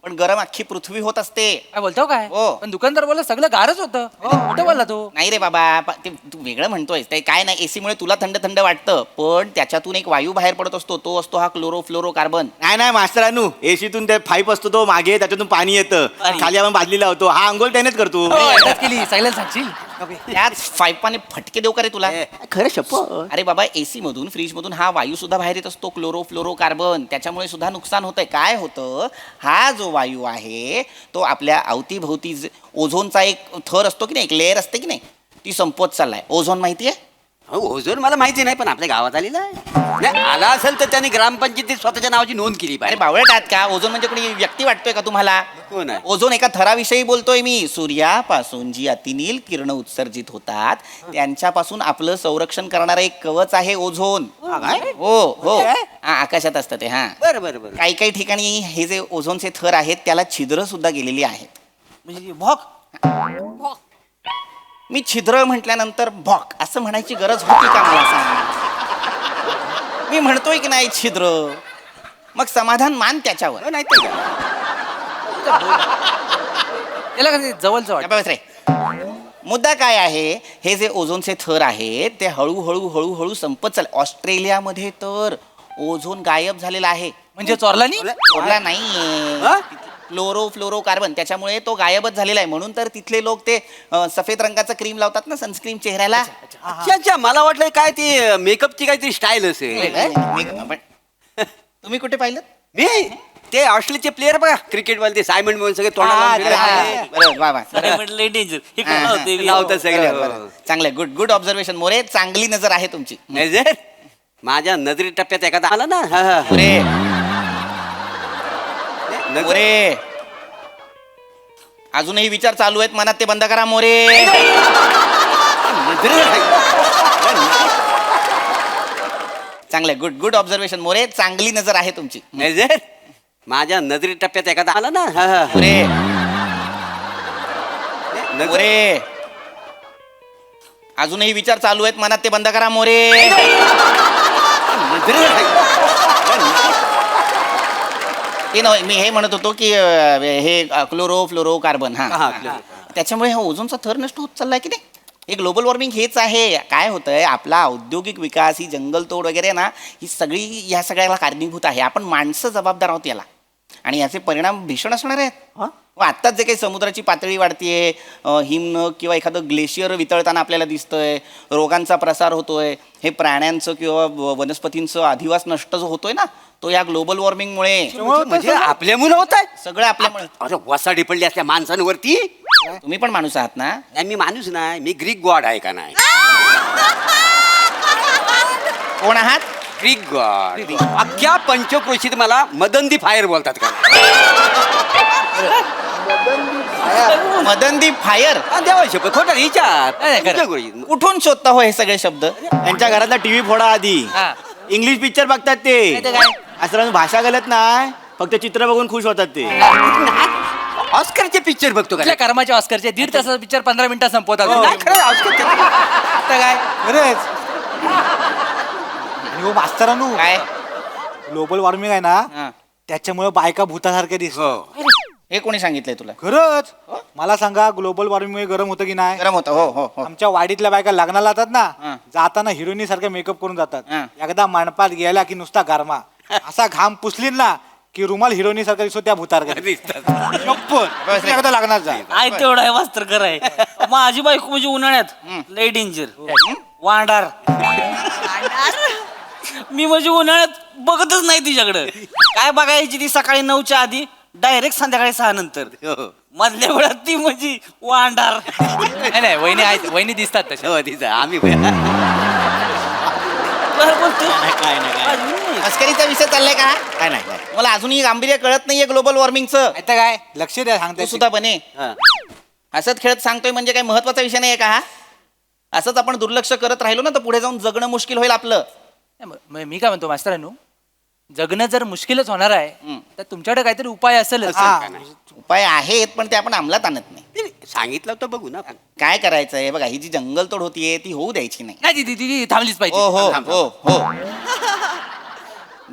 पण गरम अख्खी पृथ्वी होत असते. काय बोलतो काय? हो. पण दुकानदार बोलला सगळं गारच होतं. कुठं बोलला तू? नाही रे बाबा, ते तू वेगळं म्हणतोयस. ते काय नाही, AC मुळे तुला थंड थंड वाटतं, पण त्याच्यातून एक वायू बाहेर पडत असतो, तो असतो हा क्लोरोफ्लोरो कार्बन. नाही मास्तरानू, एसीतून ते पाईप असतो तो मागे, त्याच्यातून पाणी येतं, खाली आपण बादली लावतो. हा अंघोळ त्यानेच करतो. एकदाच केली, सगळ्याला सांगशील? त्याच पाईपाने फटके देऊ का रे तुला? खरं शप्प. अरे बाबा, AC मधून, फ्रीज मधून हा वायू सुद्धा बाहेर येत असतो, क्लोरोफ्लोरो कार्बन. त्याच्यामुळे सुद्धा नुकसान होतंय. काय होतं, हा जो वायू आहे तो आपल्या अवतीभोवती ओझोनचा एक थर असतो की नाही, एक लेअर असते की नाही, ती संपत चाललाय. ओझोन माहितीये? ओझोन मला माहिती नाही, पण आपल्या गावात आलेला आहे. नाही, आला असेल तर त्याने ग्रामपंचायतीत स्वतःच्या नावाची नोंद केली अरे पाहिजे. बावळट आहात का? ओझोन म्हणजे कोणी व्यक्ती वाटतोय का तुम्हाला? कोण आहे? ओझोन एका थराविषयी बोलतोय मी. सूर्यापासून जी अतिनील किरण उत्सर्जित होतात त्यांच्यापासून आपलं संरक्षण करणारं एक कवच आहे ओझोन. हो, आकाशात असतं ते. हा, बरं. काही काही ठिकाणी हे जे ओझोनचे थर आहेत त्याला छिद्र सुद्धा गेलेली आहेत. म्हणजे भॉक. मी छिद्र म्हटल्यानंतर भॉक असं म्हणायची गरज होती का मला सांग? मी म्हणतोय की नाही छिद्र, मग समाधान मान त्याच्यावर. नाही तर काय? त्याला कसं जवळचं वाटतं. बस रे. मुद्दा काय आहे, हे जे ओझोनचे थर आहेत ते हळूहळू संपत चालले. ऑस्ट्रेलियामध्ये तर ओझोन गायब झालेला आहे. म्हणजे चोरला नाही? चोरला नाहीये. क्लोरोफ्लोरो कार्बन, त्याच्यामुळे तो गायबच झालेला आहे. म्हणून तर तिथले लोक ते सफेद रंगाचं क्रीम लावतात ना, सनस्क्रीन चेहऱ्याला. अच्छा, मला वाटलं काय ती मेकअपची काहीतरी स्टाईल असेल. तुम्ही कुठे पाहिलं? मी ते ऑस्ट्रेलियाचे प्लेअर बघा, क्रिकेटवाले ते सायमंड म्हणून सगळे तोंडाला बरं, वा वा. म्हटलं डेंजर. हे काय लावते? लावतात सगळे. चांगलं, गुड ऑब्झर्वेशन मोरे. चांगली नजर आहे तुमची. नजर माझ्या नजरी टप्प्यात एखादा आला ना. मोरे, अजूनही विचार चालू आहेत मनात, ते बंद करा मोरे. चांगलं, गुड ऑब्झर्वेशन मोरे. चांगली नजर आहे तुमची. नजर माझ्या नजरी टप्प्यात एखादा आला ना. मोरे, अजूनही विचार चालू आहेत मनात, ते बंद करा मोरे. ते नव्हे, मी हे म्हणत होतो की हे क्लोरो फ्लोरो कार्बन हा त्याच्यामुळे हा ओझोनचा थर नष्ट होत चाललाय की नाही. हे ग्लोबल वॉर्मिंग हेच आहे. काय होतंय, आपला औद्योगिक विकास, ही जंगलतोड वगैरे ना, ही सगळी या सगळ्याला कारणीभूत आहे. आपण माणसं जबाबदार आहोत याला, आणि याचे परिणाम भीषण असणार आहेत. आत्ताच जे काही समुद्राची पातळी वाढतीये, हिमनग किंवा एखादं ग्लेशियर वितळताना आपल्याला दिसतंय, रोगांचा प्रसार होतोय, हे प्राण्यांचं किंवा वनस्पतींचं अधिवास नष्ट जो होतोय ना, तो या ग्लोबल वॉर्मिंगमुळे. म्हणजे आपल्यामुळे होत आहे सगळं आपल्यामुळे. अरे वसाडी पडली असल्या माणसांवरती. तुम्ही पण माणूस आहात ना? नाही मी माणूस नाही, मी ग्रीक गॉड आहे का नाही. कोण आहात? Greek God. अख्ख्या पंचक्रोशीत मला मदंदी फायर बोलतात का. मदनदीप फायर. देवा शपथ खोटा विचार. कुठून शोधता हो हे सगळे शब्द? त्यांच्या घरातला टीव्ही फोडा आधी. इंग्लिश पिक्चर बघतात ते. असं भाषा गलत नाही, फक्त चित्र बघून खुश होतात ते. ऑस्करचे पिक्चर बघतो का. कुठल्या कर्माचे ऑस्करचे 1.5 तासाचा पिक्चर 15 मिनिटात संपवतात. नाही, खरं ऑस्करचे. आता काय खरंच. हो मास्तरानू, काय ग्लोबल वॉर्मिंग आहे ना, त्याच्यामुळे बायका भूतासारख्या दिसतो. हे कोणी सांगितलंय तुला? खरंच. मला सांगा, ग्लोबल वॉर्मिंग गरम होतं की नाही? गरम होतं. हो हो हो. आमच्या वाडीतल्या बायका लग्नाला जातात ना, जाताना हिरोईनी सारखं मेकअप करून जातात. एकदा मंडपात गेला की नुसता गारमा, असा घाम पुसली ना की रुमाल हिरोईनी सारखा दिसतो त्या भूतासारखा. एकदा लग्नात जा. आहे तेवढा आहे वास्त्रकर आहे. माझी बायको म्हणजे उन्हाळ्यात लय डेंजर वांडार. मी म्हणजे उन्हाळ्यात बघतच नाही तिच्याकडं. काय बघायची ती सकाळी 9च्या आधी, डायरेक्ट संध्याकाळी 6 नंतर. मधल्या वेळात ती म्हणजे वांडार. नाही वहिनी आहेत, वहिनी दिसतात तसे. आम्ही मस्करीचा विषय चाललाय का? काय नाही. मला अजूनही गांभीर्य कळत नाहीये ग्लोबल वॉर्मिंगचं. आता काय लक्ष द्या, तू सांगते सुद्धा बने. असंच खेळत सांगतोय म्हणजे काय महत्वाचा विषय नाही का हा? असंच आपण दुर्लक्ष करत राहिलो ना, तर पुढे जाऊन जगणं मुश्किल होईल आपलं. मी काय म्हणतो मास्तरांनो, जगणं जर मुश्किलच होणार आहे तर तुमच्याकडे काहीतरी उपाय असेलच. उपाय आहेत, पण ते आपण अंमलात आणत नाही. सांगितलं तर बघू ना. काय करायचंय बघा, ही जी जंगलतोड होतीये ती होऊ द्यायची नाही. नाही ती थांबलीच पाहिजे. हो हो हो हो.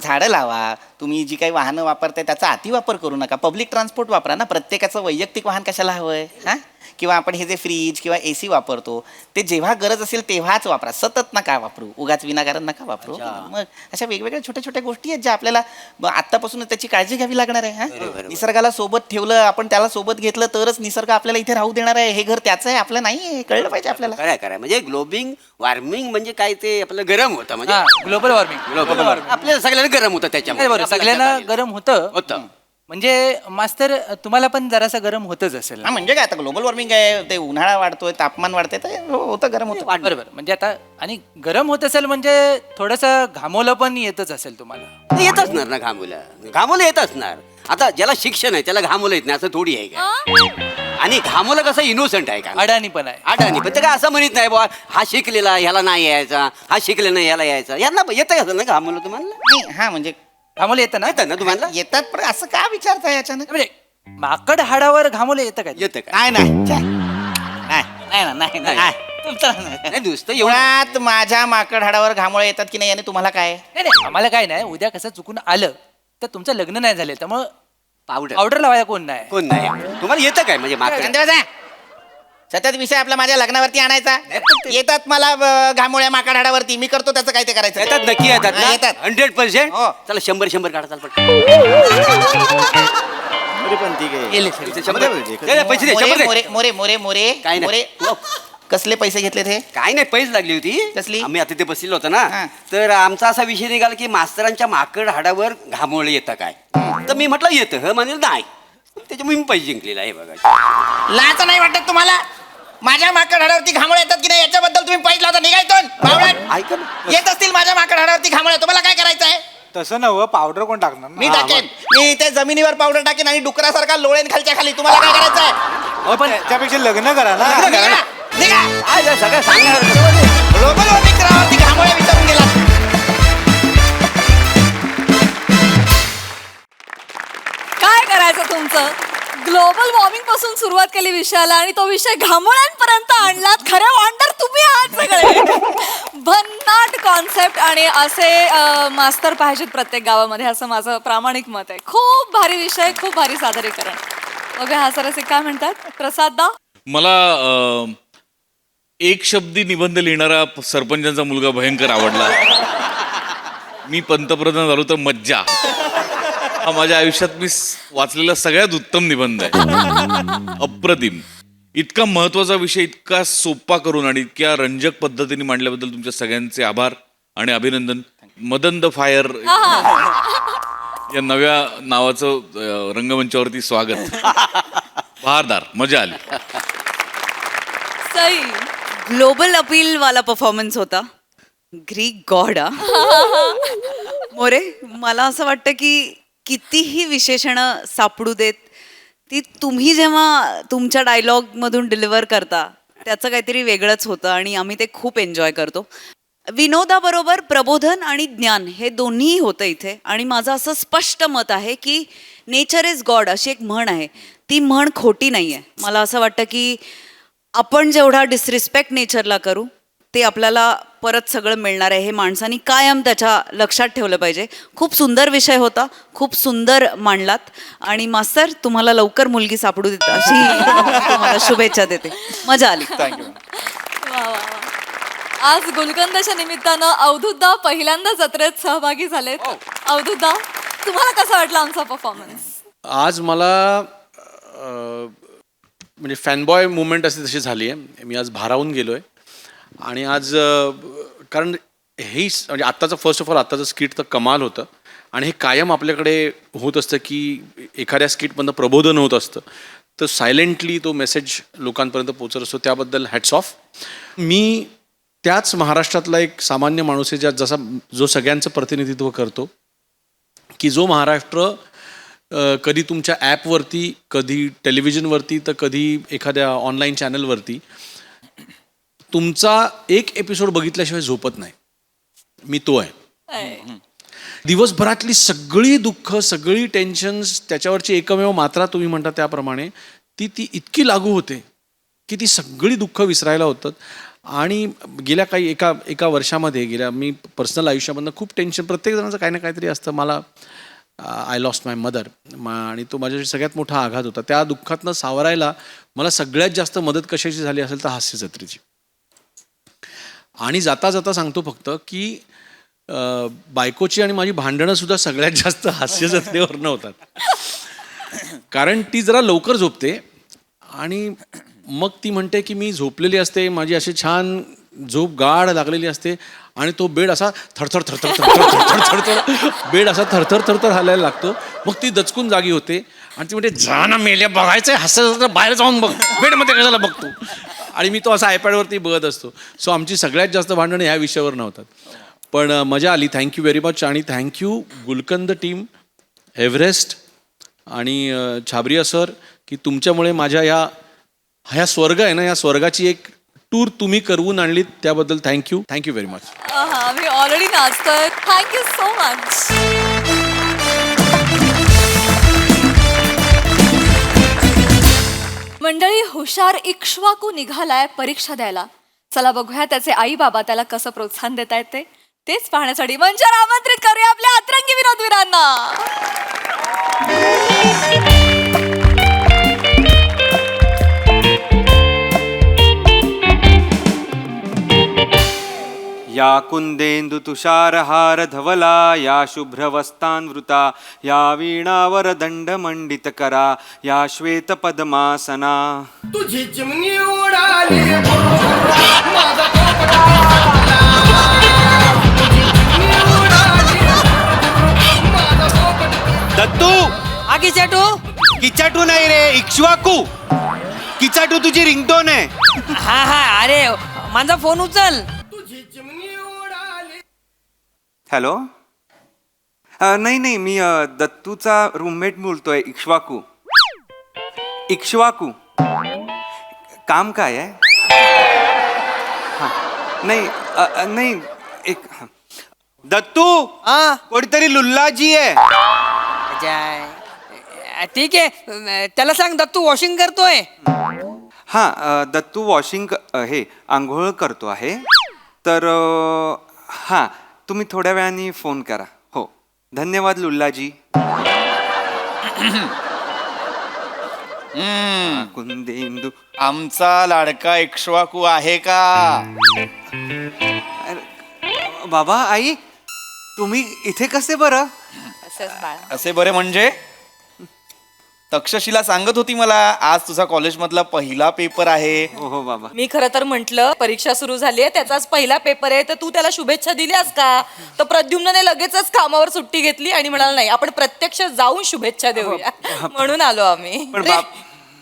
झाडं लावा. तुम्ही जी काही वाहनं वापरताय त्याचा अतिवापर करू नका. पब्लिक ट्रान्सपोर्ट वापरा ना. प्रत्येकाचं वैयक्तिक वाहन कशाला हवंय हा? किंवा आपण हे जे फ्रीज किंवा AC वापरतो ते जेव्हा गरज असेल तेव्हाच वापरा. सतत नका वापरू, उगाच विनाकारण नका वापरू. मग अशा वेगवेगळ्या छोट्या छोट्या गोष्टी आहेत ज्या आपल्याला आत्तापासूनच त्याची काळजी घ्यावी लागणार आहे. हा, निसर्गाला सोबत ठेवलं आपण, त्याला सोबत घेतलं तरच निसर्ग आपल्याला इथे राहू देणार आहे. हे घर त्याचं आहे, आपलं नाही आहे. कळलं पाहिजे आपल्याला. खरं म्हणजे ग्लोबिंग वॉर्मिंग म्हणजे काय, ते आपलं गरम होतं म्हणजे ग्लोबल वॉर्मिंग. ग्लोबल वॉर्मिंग आपल्याला सगळ्यांना गरम होतं त्याच्यामुळे. सगळ्यांना गरम होतं. होतं म्हणजे मास्तर तुम्हाला पण जरासं गरम होतच असेल. हा, म्हणजे काय आता ग्लोबल वॉर्मिंग आहे, ते उन्हाळा वाढतोय, तापमान वाढतंय, तर होतं गरम होतं. बरोबर. म्हणजे आता आणि गरम होत असेल म्हणजे थोडंसं घामोलं पण येतच असेल तुम्हाला. ते येत असणार ना घामोलं येत असणार. आता ज्याला शिक्षण आहे त्याला घामोलं येत नाही असं थोडी आहे का. आणि घामोलं कसं इनोसंट आहे का, अडाणी पण आहे. अडाणी. पण ते काय असं म्हणत नाही बा हा शिकलेला ह्याला नाही यायचा, हा शिकले नाही ह्याला यायचा. यांना येतं असेल ना घामोलं तुम्हाला. नाही, हा म्हणजे घामोलं येतं ना. येतं ना तुम्हाला. येतात, पण असं का विचारताय अचानक? म्हणजे माकड हाडावर घामोलं येतं काय? येतं का. नाही नाही नाही ना नाही नाही तुमचं नाही. नाही नुसतं एवढं मुळात माझ्या माकड हाडावर घामोळे येतात की नाही याने तुम्हाला काय? नाही आम्हाला काय नाही. उद्या कसं चुकून आलं तर तुमचं लग्न नाही झालं, त्यामुळं पावडर पावडर लावायला कोण नाही. कोण नाही. तुम्हाला येतं काय म्हणजे माकड. संध्याकाळचा सतत विषय आपला माझ्या लग्नावरती आणायचा. येतात मला घामोळ्या माकड हाडावरती, मी करतो त्याचं काय ते करायचं. येतात नक्की येतात हा, ना? येतात. 100%. हो. चला 100 काढा चाल पटकन. पण ठीक आहे. गेले. 100 पैसे दे. 100 दे. मोरे मोरे मोरे मोरे काय नाही. मोरे कसले पैसे घेतले ते? काय नाही पैसे लागली होती. कसली? आम्ही आता ते बसलेलो होतो ना, हा. तर आमचा असा विषय निघाला की मास्तरांच्या माकड हाडावर घामोळे येतं काय. तर मी म्हटलं येतं. ह म्हणेल नाही. त्याच्यामुळे मी पैसे जिंकलेला आहे बघा. लाज नाही वाटत तुम्हाला? माझ्या माकड हाडावरती घामोळे येतात की नाही याच्याबद्दल तुम्ही पैसे लावता निघायतून. ऐका ना. येत असतील माझ्या माकड हाडावरती घामोळे, तुम्हाला काय करायचं आहे? तसं नव्ह, पावडर कोण टाकणार ना? मी टाकेन. मी ते जमिनीवर पावडर टाकेन आणि डुकरासारखा लोळेन खालच्या खाली. तुम्हाला काय करायचं आहे? पण त्यापेक्षा लग्न करा ना. निघा, निघा. काय झालं सगळं सांगणार. ग्लोबल वॉर्मिंग करावरती घामोळे विचारून गेला. काय करायचं तुमचं? ग्लोबल वॉर्मिंग पासून सुरुवात केली विषयाला आणि तो विषय घामोळ्यांपर्यंत आणलात. खरे वॉन्डर तुम्ही आहात. आणि असे मास्तर पाहिजेत प्रत्येक गावामध्ये, असं माझं प्रामाणिक मत आहे. खूप भारी विषय, खूप भारी सादरीकरण. बघा हा सरसे काय म्हणतात प्रसाद दा. मला एक शब्दी निबंध लिहिणारा सरपंचांचा मुलगा भयंकर आवडला. मी पंतप्रधान झालो तर मज्जा. हा माझ्या आयुष्यात मी वाचलेला सगळ्यात उत्तम निबंध आहे. अप्रतिम. इतका महत्वाचा विषय इतका सोपा करून आणि इतक्या रंजक पद्धतीने मांडल्याबद्दल तुमच्या सगळ्यांचे आभार आणि अभिनंदन. मदन द फायर या नव्या नावाचं रंगमंचावरती स्वागत. बहारदार, मजा आली. सई ग्लोबल अपील वाला परफॉर्मन्स होता. Greek god. मोरे, मला असं वाटतं की कितीही विशेषणं सापडू देत, ती तुम्ही जेव्हा तुमच्या डायलॉगमधून डिलिव्हर करता त्याचं काहीतरी वेगळंच होतं आणि आम्ही ते खूप एन्जॉय करतो. विनोदाबरोबर प्रबोधन आणि ज्ञान हे दोन्हीही होतं इथे. आणि माझं असं स्पष्ट मत आहे की नेचर इज गॉड अशी एक म्हण आहे, ती म्हण खोटी नाही आहे. मला असं वाटतं की आपण जेवढा डिसरिस्पेक्ट नेचरला करू ते आपल्याला परत सगळं मिळणार आहे, हे माणसांनी कायम त्याच्या लक्षात ठेवलं पाहिजे. खूप सुंदर विषय होता, खूप सुंदर मांडलात. आणि मास्तर, तुम्हाला लवकर मुलगी सापडू देता अशी तुम्हाला शुभेच्छा देते. मजा आली. थँक्यू. वा वा वा. आज गुलकंदाच्या निमित्तानं अवधूतदा पहिल्यांदा जत्रेत सहभागी झालेत. अवधूतदा, तुम्हाला कसा वाटला आमचा परफॉर्मन्स? आज मला म्हणजे फॅनबॉय मुवमेंट अशी तशी झाली आहे. मी आज भारावून गेलो आहे. आणि आज कारण हे म्हणजे आत्ताचं फर्स्ट ऑफ ऑल आत्ताचं स्किट तर कमाल होतं. आणि हे कायम आपल्याकडे होत असतं की एखाद्या स्किटमधनं प्रबोधन होत असतं, तर सायलेंटली तो मेसेज लोकांपर्यंत पोचत असतो. त्याबद्दल हॅट्स ऑफ. मी त्याच महाराष्ट्रातला एक सामान्य माणूस आहे जसा जो सगळ्यांचं प्रतिनिधित्व करतो, की जो महाराष्ट्र कधी तुमच्या ॲपवरती, कधी टेलिव्हिजनवरती, तर कधी एखाद्या ऑनलाईन चॅनलवरती तुमचा एक एपिसोड बघितल्याशिवाय झोपत नाही. मी तो आहे. दिवसभरातली सगळी दुःख, सगळी टेन्शन्स, त्याच्यावरची एकमेव मात्रा तुम्ही म्हणता त्याप्रमाणे ती इतकी लागू होते की ती सगळी दुःख विसरायला होतात. आणि गेल्या काही एका वर्षामध्ये मी पर्सनल आयुष्यामधनं खूप टेन्शन, प्रत्येक जणांचं काही ना काहीतरी असतं. मला आय लॉस्ट माय मदर, आणि तो माझ्यासाठी सगळ्यात मोठा आघात होता. त्या दुःखातनं सावरायला मला सगळ्यात जास्त मदत कशाची झाली असेल तर हास्य जत्रेची. आणि जाता जाता सांगतो फक्त की बायकोची आणि माझी भांडणं सुद्धा सगळ्यात जास्त हास्य जत्रेवरनं होतात. कारण ती जरा लवकर झोपते आणि मग ती म्हणते की मी झोपलेली असते, माझी अशी छान झोप गाढ लागलेली असते आणि तो बेड असा थरथर थरथर थरथर थरथर थरथर बेड असा थरथर थरथर हलायला लागतो. मग ती दचकून जागी होते आणि ती म्हणते, जा ना मेल्या, बघायचंय हास्य बाहेर जाऊन बघ, बेडमध्ये कशाला बघतो. आणि मी तो असा आयपॅडवरती बघत असतो. सो आमची सगळ्यात जास्त भांडणं ह्या विषयावर नव्हतात. पण मजा आली. Thank you very much. आणि थँक्यू गुलकंद टीम, एव्हरेस्ट आणि छाबरिया सर, की तुमच्यामुळे माझ्या ह्या स्वर्ग आहे ना, या स्वर्गाची एक टूर तुम्ही करवून आणलीत, त्याबद्दल थँक्यू. Thank you very much. आम्ही ऑलरेडी नाचतोय. Thank you so much. मंडळी, हुशार इक्ष्वाकू निघालाय परीक्षा द्यायला. चला बघूया त्याचे आई बाबा त्याला कसं प्रोत्साहन देत आहेत तेच पाहण्यासाठी मंचावर आमंत्रित करूया आपल्या अतरंगी विनोदवीरांना. या कुंदेंदु तुषारहार धवला, या शुभ्रवस्तान्वृता, या वीणावर दंड मंडित करा, या श्वेत पद्मासना. तुझी चिमणी उडाली दत्तू, हा किचाटू. किचाटू नाही रे, इक्ष्वाकू. किचाटू तुझी रिंगटोन आहे. हा हा, अरे माझा फोन उचल. हॅलो. नाही नाही, मी दत्तूचा रूममेट बोलतोय. इक्ष्वाकू. इक्ष्वाकू, काम काय आहे? नाही नाही, एक दत्तू, कोणीतरी लुल्लाजी आहे. ठीक आहे, त्याला सांग दत्तू वॉशिंग करतोय. हां, दत्तू वॉशिंग हे आंघोळ करतो आहे. तर हां, तुम्ही थोड्या वेळाने फोन करा. हो, धन्यवाद लुल्लाजी. कुंदेंदू. आमचा लाडका इक्ष्वाकू आहे का? बाबा, आई, तुम्ही इथे कसे बरं? असे बरे म्हणजे? तक्षशिला सांगत होती मला आज तुझा कॉलेजमधला पहिला पेपर आहे. हो बाबा. मी खरं तर म्हंटल परीक्षा सुरू झाली आहे त्याचाच पहिला पेपर आहे तर तू त्याला शुभेच्छा दिल्यास का? तर प्रद्युम्नने लगेचच कामावर सुट्टी घेतली आणि म्हणाला नाही आपण प्रत्यक्ष जाऊन शुभेच्छा देऊया. म्हणून आलो आम्ही.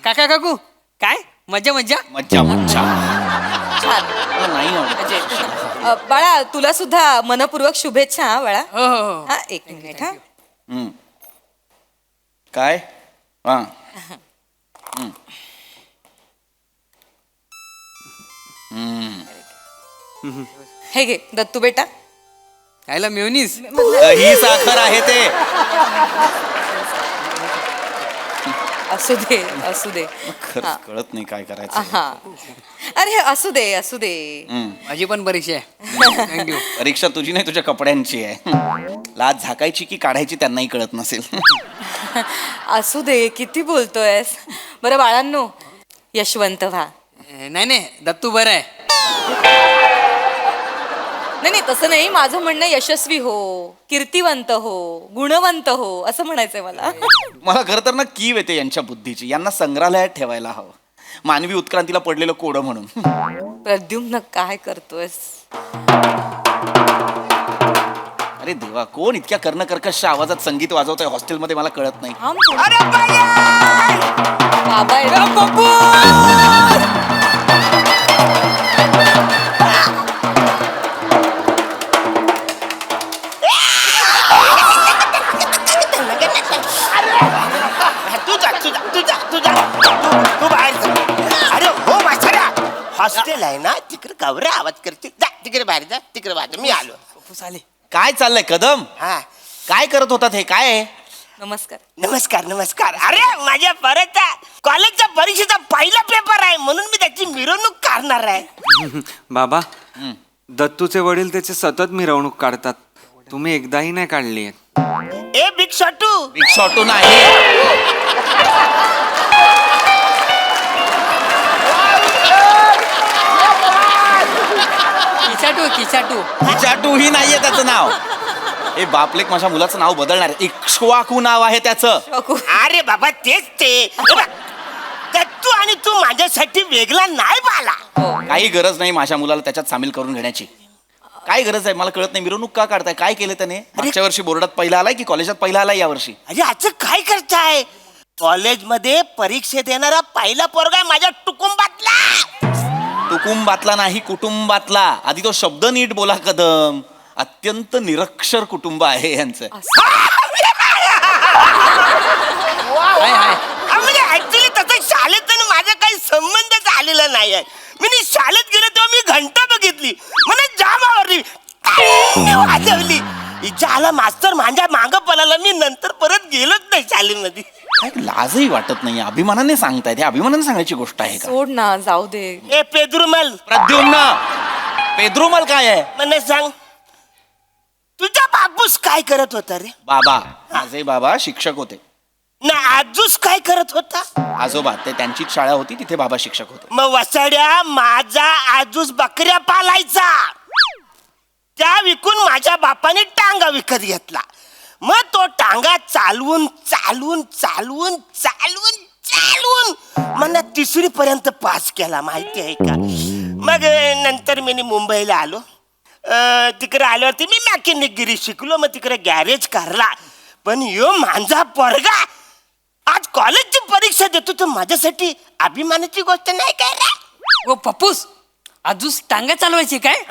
काका काकू काय मज्जा मज्जा मज्जा मज्जा. छान. नाही आवडत. अजय, बाळा तुला सुद्धा मनपूर्वक शुभेच्छा हा बाळा. हा एक मिनिट हा. काय? हा. हे घे दत्तू बेटा. खायला मेवनीस ही साखर आहे ते. असू दे असू दे. खरंच कळत नाही काय करायचं. हा अरे असू दे असू दे. माझी पण परीक्षा आहे. थँक्यू. परीक्षा तुझी नाही तुझ्या कपड्यांची आहे. लाज झाकायची की काढायची त्यांनाही कळत नसेल. असू दे किती बोलतोयस. बरं बाळांनो यशवंत व्हा. नाही दत्तू बरं आहे. नाही तसं नाही माझं म्हणणं यशस्वी हो कीर्तिवंत हो गुणवंत हो असं म्हणायचंय मला. मला खरं तर ना कीव येते यांच्या बुद्धीची. यांना संग्रहालयात ठेवायला हवं. मानवी उत्क्रांतीला पडलेलं कोडं म्हणून. प्रद्युम्न काय करतोयस? अरे देवा, कोण इतक्या कर्णकर्कश आवाजात संगीत वाजवतोय हॉस्टेलमध्ये मला कळत नाही. बाबा तू बाहेर जा. अरे हो मास्तर हॉस्टेल आहे ना तिकडे गवऱ्या आवाज करते. जा तिकडे बाहेर जा. तिकडे बाहेर मी आलो. काय चाललंय कदम? हा काय करत होतात हे? काय आहे? नमस्कार. नमस्कार नमस्कार. अरे माझ्या परत कॉलेजच्या परीक्षेचा पहिला पेपर आहे म्हणून मी त्याची मिरवणूक काढणार आहे. बाबा, दत्तूचे वडील त्याचे सतत मिरवणूक काढतात. तुम्ही एकदाही नाही काढली. A big शॉटू. बिग शॉटू नाही. किचाटू ही नाहीये त्याचं नाव. ए बापलेक माझ्या मुलाचं नाव बदलणार आहे. इक्ष्वाकू नाव आहे त्याचं. अरे बाबा तेच ते. तू आणि तू माझ्यासाठी वेगळा नाही बाला. काही गरज नाही माझ्या मुलाला त्याच्यात सामील करून घेण्याची. काय गरज आहे मला कळत नाही. मिरवणूक का काढताय? काय केलं त्याने? मागच्या वर्षी बोर्डात पहिला आलाय की कॉलेजात पहिला आलाय या वर्षी? अरे असं काय करताय? कॉलेजमध्ये परीक्षेत येणारा पहिला पोरगा आहे माझ्या कुटुंबातला. कुटुंबातला नाही कुटुंबातला. आधी तो शब्द नीट बोला कदम. अत्यंत निरक्षर कुटुंब आहे यांचं. म्हणजे ऍक्च्युली तसं शाळेत माझा काही संबंधच आलेला नाही आहे. मी शाळेत गेलो तेव्हा मी घंटा बघितली मला जाम आवडली वाजवली. हिच्या आला मास्तर माझ्या मागं पळाला. मी नंतर परत गेलोच नाही शाळेमध्ये. लाजही वाटत नाही. अभिमानाने सांगतायत. हे अभिमानाने सांगायची गोष्ट आहे का? सोड ना जाऊ दे. ए पेद्रुमल. प्रद्युम्न. पेद्रुमल काय आहे? मला सांग तुझा बापूस काय करत होता रे? बाबा. माझे बाबा शिक्षक होते. ना आजूस काय करत होता? आजोबा. ते त्यांचीच शाळा होती तिथे बाबा शिक्षक होते. मग वसाड्या माझा आजूस बकऱ्या पालायचा. त्या विकून माझ्या बापाने टांगा विकत घेतला. मग तो टांगा चालवून चालवून चालवून चालवून चालवून मला 3री पर्यंत पास केला माहिती आहे का? मग नंतर मी मुंबईला आलो. तिकडे आल्यावरती मी मॅकॅनिकगिरी शिकलो. मग तिकडे गॅरेज काढला. पण यो माझा पोरगा आज कॉलेजची परीक्षा देतो तर माझ्यासाठी अभिमानाची गोष्ट नाही काय रे? ओ पप्पूस आजूस टांगा चालवायची काय?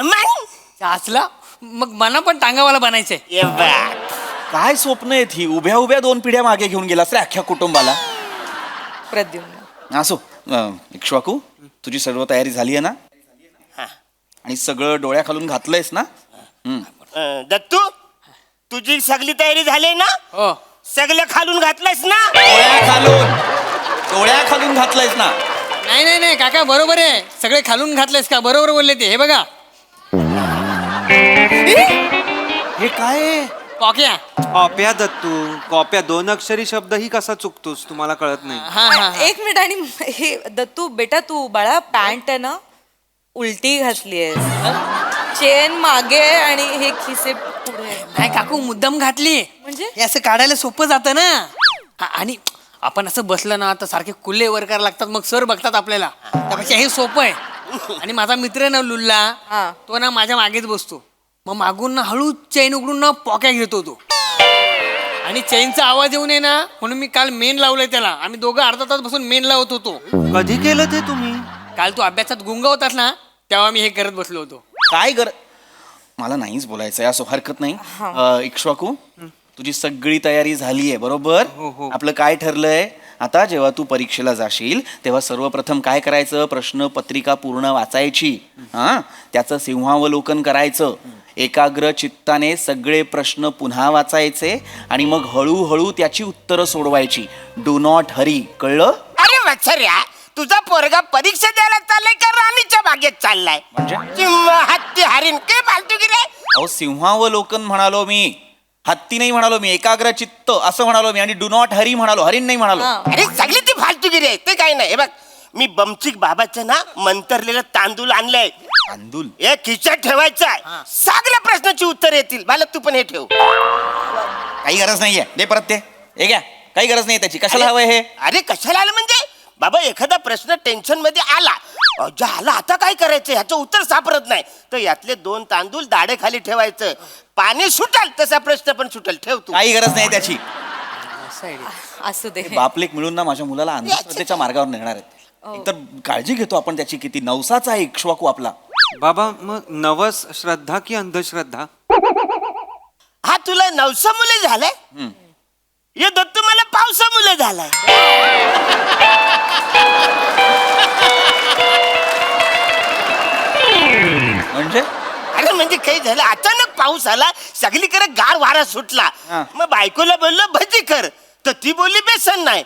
असला मग मला पण टांगावाला बनायचंय. काय स्वप्न आहेत ही? उभ्या उभ्या 2 पिढ्या मागे घेऊन गेलास रे अख्ख्या कुटुंबाला. प्रद्युम्न. असो. इक्ष्वाकू तुझी सर्व तयारी झाली आहे ना? आणि सगळं डोळ्या खालून घातलंयस ना? दत्तू तुझी सगळी तयारी झाली ना? हो. सगळं खालून घातलंयस ना? डोळ्या खालून घातलंयस ना? नाही काका बरोबर आहे. सगळे खालून घातलेस का? बरोबर बोलले ते. हे बघा हे काय आहे? कॉक्या कॉप्या दत्तू कॉप्या 2 अक्षरी शब्द ही कसा चुकतोस तुम्हाला कळत नाही. एक मिनिट आणि हे दत्तू बेटा तू बाळा पॅन्ट आहे ना उलटी घातली आहे चेन मागे आहे आणि हे खिसे पुढे नाही काकू मुद्दाम घातली म्हणजे हे असं काढायला सोपं जातं ना आणि आपण असं बसलं ना तर सारखे कुल्ले वर करायला लागतात मग सर बघतात आपल्याला त्यापेक्षा हे सोपं आहे. आणि माझा मित्र आहे ना लुल्ला तो ना माझ्या मागेच बसतो मग मागून ना हळू चैन उघडून ना पॉक्या घेतो तो आणि चैनचा आवाज येऊ नये ना म्हणून मी काल मेन लावलंय त्याला. आम्ही दोघं अर्धा तास बसून मेन लावत होतो. कधी केलं ते तुम्ही? काल तू अभ्यासात गुंग होतास ना तेव्हा मी हे करत बसलो होतो. काय मला नाहीच बोलायचं असं हरकत नाही. इक्ष्वाकू तुझी सगळी तयारी झाली आहे बरोबर. आपलं काय ठरलंय आता जेव्हा तू परीक्षेला जाशील तेव्हा सर्वप्रथम काय करायचं प्रश्नपत्रिका पूर्ण वाचायची. त्याचं सिंहावलोकन करायचं. एकाग्र चित्ताने सगळे प्रश्न पुन्हा वाचायचे आणि मग हळूहळू त्याची उत्तरं सोडवायची. Do not Hari. कळलं? अरे वत्सर्या तुझा पोरगा परीक्षा द्यायला चाललाय का राणीच्या बागेत चाललाय म्हणजे किंवा हत्ती हरीण काय फालतू की रे. अहो सिंहावलोकन म्हणालो मी. हत्ती नाही म्हणालो मी. एकाग्र चित्त असं म्हणालो मी. आणि डू नॉट हरी म्हणालो. हरिण नाही म्हणालो. अरे सगळी ती फालतूगिरी आहे ते काही नाही. हे बघ मी बमचिक बाबाचं ना मंतरलेलं तांदूळ आणलंय. तांदूळ हे खिशात ठेवायचं आहे. सगळ्या प्रश्नाची उत्तर येतील. बालक तू पण हे ठेव. काही गरज नाहीये. दे परत ते. हे घ्या. काही गरज नाही त्याची. कशाला हवंय हे? अरे कशाला आलं म्हणजे बाबा एखादा प्रश्न टेन्शन मध्ये आला झाला आता काय करायचं ह्याचं उत्तर सापडत नाही तर यातले 2 तांदूळ दाढे खाली ठेवायचं. पाणी सुटाल तसा प्रश्न पण सुटेल. ठेव तू. काही गरज नाही त्याची. असू दे बापलेक मिळून ना माझ्या मुलाला अंधश्रद्धेच्या मार्गावर नेणार आहेत. एकतर काळजी घेतो आपण त्याची किती. नवसाचा आहे इक्ष्वाकू आपला. बाबा मग नवस श्रद्धा की अंधश्रद्धा? हा तुला 900 मुले झालंय. हे दत्तू मला 500 मुले झालाय. म्हणजे अरे म्हणजे काही झालं अचानक पाऊस आला सगळीकडे गार वारा सुटला. मग बायकोला बोललो भजी कर तर ती बोलली बेसन नाही.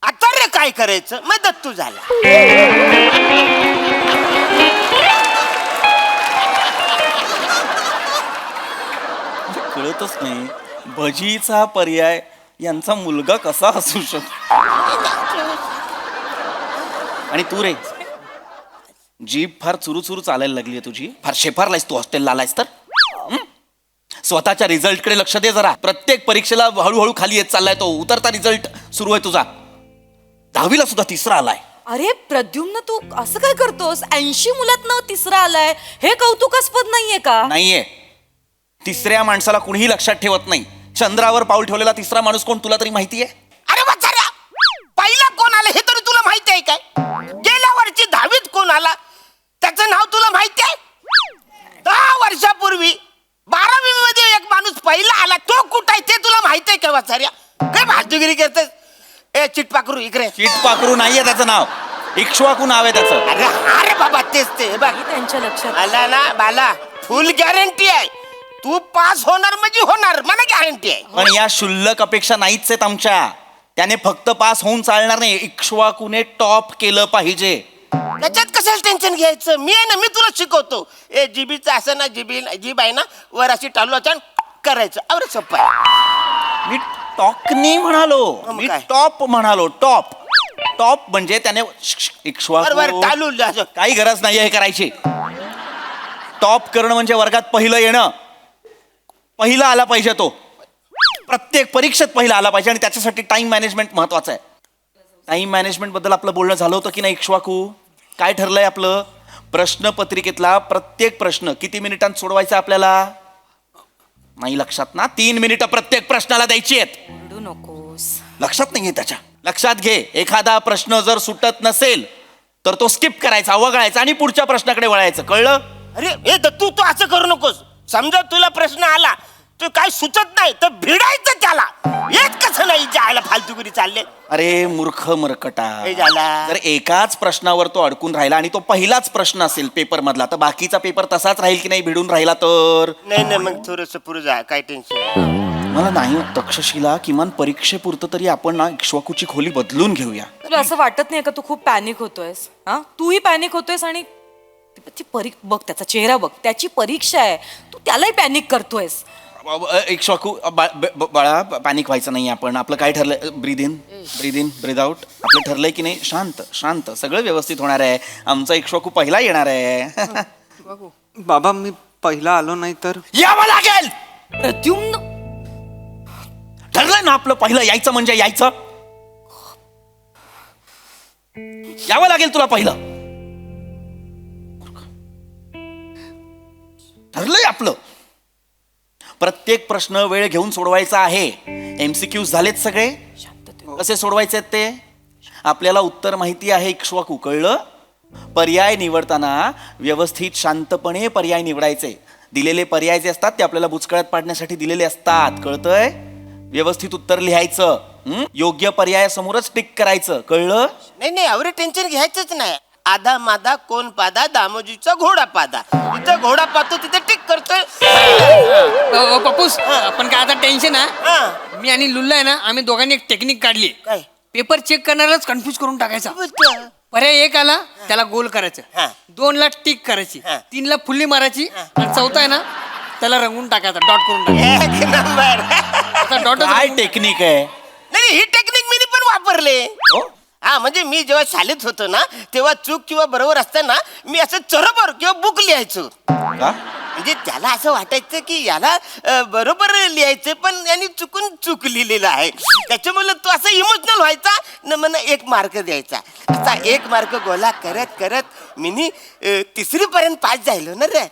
आता रे काय करायचं मग दत्तू झाला. कळतच नाही भजीचा पर्याय यांचा मुलगा कसा असू शकतो. आणि तू रे जीभ फार चुरू चालायला लागली आहे तुझी. फार शेफारलायस तू हॉस्टेलला आलायस तर. स्वतःच्या रिझल्टकडे लक्ष दे जरा. प्रत्येक परीक्षेला हळूहळू खाली येत चाललाय तो. उतरता रिझल्ट सुरू आहे तुझा. 10वीला सुद्धा 3रा आलाय. अरे प्रद्युम्न तू असं काय करतोस 80 मुलात 3रा आलाय हे कौतुकास्पद नाहीये का? नाहीये. 3ऱ्या माणसाला कुणीही लक्षात ठेवत नाही. चंद्रावर पाऊल ठेवलेला 3रा माणूस कोण तुला तरी माहितीये? अरे वत्सर्या पहिला कोण आला हे तरी तुला माहिती आहे काय? गेल्या वर्षी 10वीत कोण आला त्याचं नाव तुला माहिती आहे? 10 वर्षापूर्वी 12वी मध्ये एक माणूस पहिला आला तो कुठं आहे ते तुला माहिती आहे का वत्सर्या? काय फालतूगिरी करतेस? ए चिटपाखरू इकडे. चिटपाखरू नाहीये त्याचं नाव. इक्ष्वाकू नाव आहे त्याचं. अरे बाबा तेच ते बघ त्यांच्या लक्षात आला ना बाला. फुल गॅरंटी आहे तू पास होणार म्हणजे होणार मला गॅरंटी आहे. पण या शुल्लक अपेक्षा नाहीच आहेत आमच्या. त्याने फक्त पास होऊन चालणार नाही. इक्ष्वाकूने टॉप केलं पाहिजे. त्याच्यात कशाला टेन्शन घ्यायचं. मी आहे ना मी तुला शिकवतो. ए जीबीचं असं ना जीब आहे ना वर अशी टालू करायचं. अरे सोपं आहे. मी टॉक नाही म्हणालो. मी टॉप म्हणालो. टॉप टॉप म्हणजे त्याने इक्ष्वाकू टालू काही गरज नाही हे करायची. टॉप करणं म्हणजे वर्गात पहिलं येणं. पहिला आला पाहिजे तो. प्रत्येक परीक्षेत पहिला आला पाहिजे आणि त्याच्यासाठी टाइम मॅनेजमेंट महत्वाचं आहे. टाइम मॅनेजमेंट बद्दल आपलं बोलणं झालं होतं की नाही इक्ष्वाकू? काय ठरलंय आपलं? प्रश्नपत्रिकेतला प्रत्येक प्रश्न किती मिनिटांत सोडवायचा आपल्याला? नाही लक्षात ना? 3 मिनिटं प्रत्येक प्रश्नाला द्यायची आहेत. ओरडू नकोस. लक्षात नाहीये त्याच्या. लक्षात घे. एखादा प्रश्न जर सुटत नसेल तर तो स्किप करायचा वगळायचा आणि पुढच्या प्रश्नाकडे वळायचं. कळलं? अरे हे तू असं करू नकोस. समजा तुला प्रश्न आला तू काय सुचत नाही तर भिडायचं त्याला. येत कसं नाही जायला फालतूगिरी चालले. अरे मूर्ख मरकटा. हे झाला. जर एकाच प्रश्नावर तो अडकून राहिला आणि तो पहिलाच प्रश्न असेल पेपर मधला तर बाकीचा पेपर तसाच राहील की नाही भिडून राहिला तर? नाही मग थोडस पुढे जा. काय टेन्शन मला नाही. तक्षशिला किमान परीक्षेपुरतं तरी आपण ना इक्ष्वाकूची खोली बदलून घेऊया. तुला असं वाटत नाही का तू खूप पॅनिक होतोयस? हा तूही पॅनिक होतोयस आणि बघ त्याचा चेहरा बघ, त्याची परीक्षा आहे, तू त्यालाही पॅनिक करतोयस. एक शॉकू बाळा, पॅनिक व्हायचं नाही आपण. आपलं काय ठरलंय? Breathe in breathe out. आपलं ठरलंय की नाही? शांत शांत, सगळं व्यवस्थित होणार आहे. आमचा एक शॉकू पहिला येणार आहे. बाबा मी पहिला आलो नाही तर यावं लागेल. प्रद्युम्न ठरलंय ना आपलं, पहिलं यायचं म्हणजे यायचं. यावं लागेल तुला पहिलं. ठरलंय आपलं. प्रत्येक प्रश्न वेळ घेऊन सोडवायचा आहे. MCQs झालेत सगळे. कसे सोडवायचे ते आपल्याला उत्तर माहिती आहे. इक्ष्वाकू, कळलं? पर्याय निवडताना व्यवस्थित शांतपणे पर्याय निवडायचे. दिलेले पर्याय जे असतात ते आपल्याला बुचकळ्यात पाडण्यासाठी दिलेले असतात, कळतंय? व्यवस्थित उत्तर लिहायचं. योग्य पर्यायासमोरच टिक करायचं, कळलं? नाही एवढं टेन्शन घ्यायचंच नाही. आधा मादा कोण पादा, दामोजीचा घोडा पादा. जिथं घोडा पाहतो तिथे टिक करतोय. पप्पूस पण काय आता टेन्शन आहे. मी आणि लुल्ला आहे ना, आम्ही दोघांनी एक टेक्निक काढली. काय? पेपर चेक करणारच कन्फ्यूज करून टाकायचा. पर्याय 1 आला त्याला गोल करायचं, 2 ला टिक करायची, 3 ला फुल्ली मारायची, आणि 4था आहे ना त्याला रंगून टाकायचा, डॉट करून टाकायचा. एक नंबर. आता डॉट काय टेक्निक आहे? नाही ही टेक्निक मी पण वापरले. हा म्हणजे मी जेव्हा शाळेत होतो ना, तेव्हा चूक किंवा बरोबर असताना मी असं चरोबर किंवा बुक लिहायचो. म्हणजे त्याला असं वाटायचं की याला बरोबर लिहायचं, पण यांनी चुकून चूक लिहिलेलं आहे. त्याच्यामुळे तो असं इमोशनल व्हायचा न मला 1 मार्क द्यायचा. असा 1 मार्क गोला करत करत मी 3री पर्यंत पास झालो ना रे.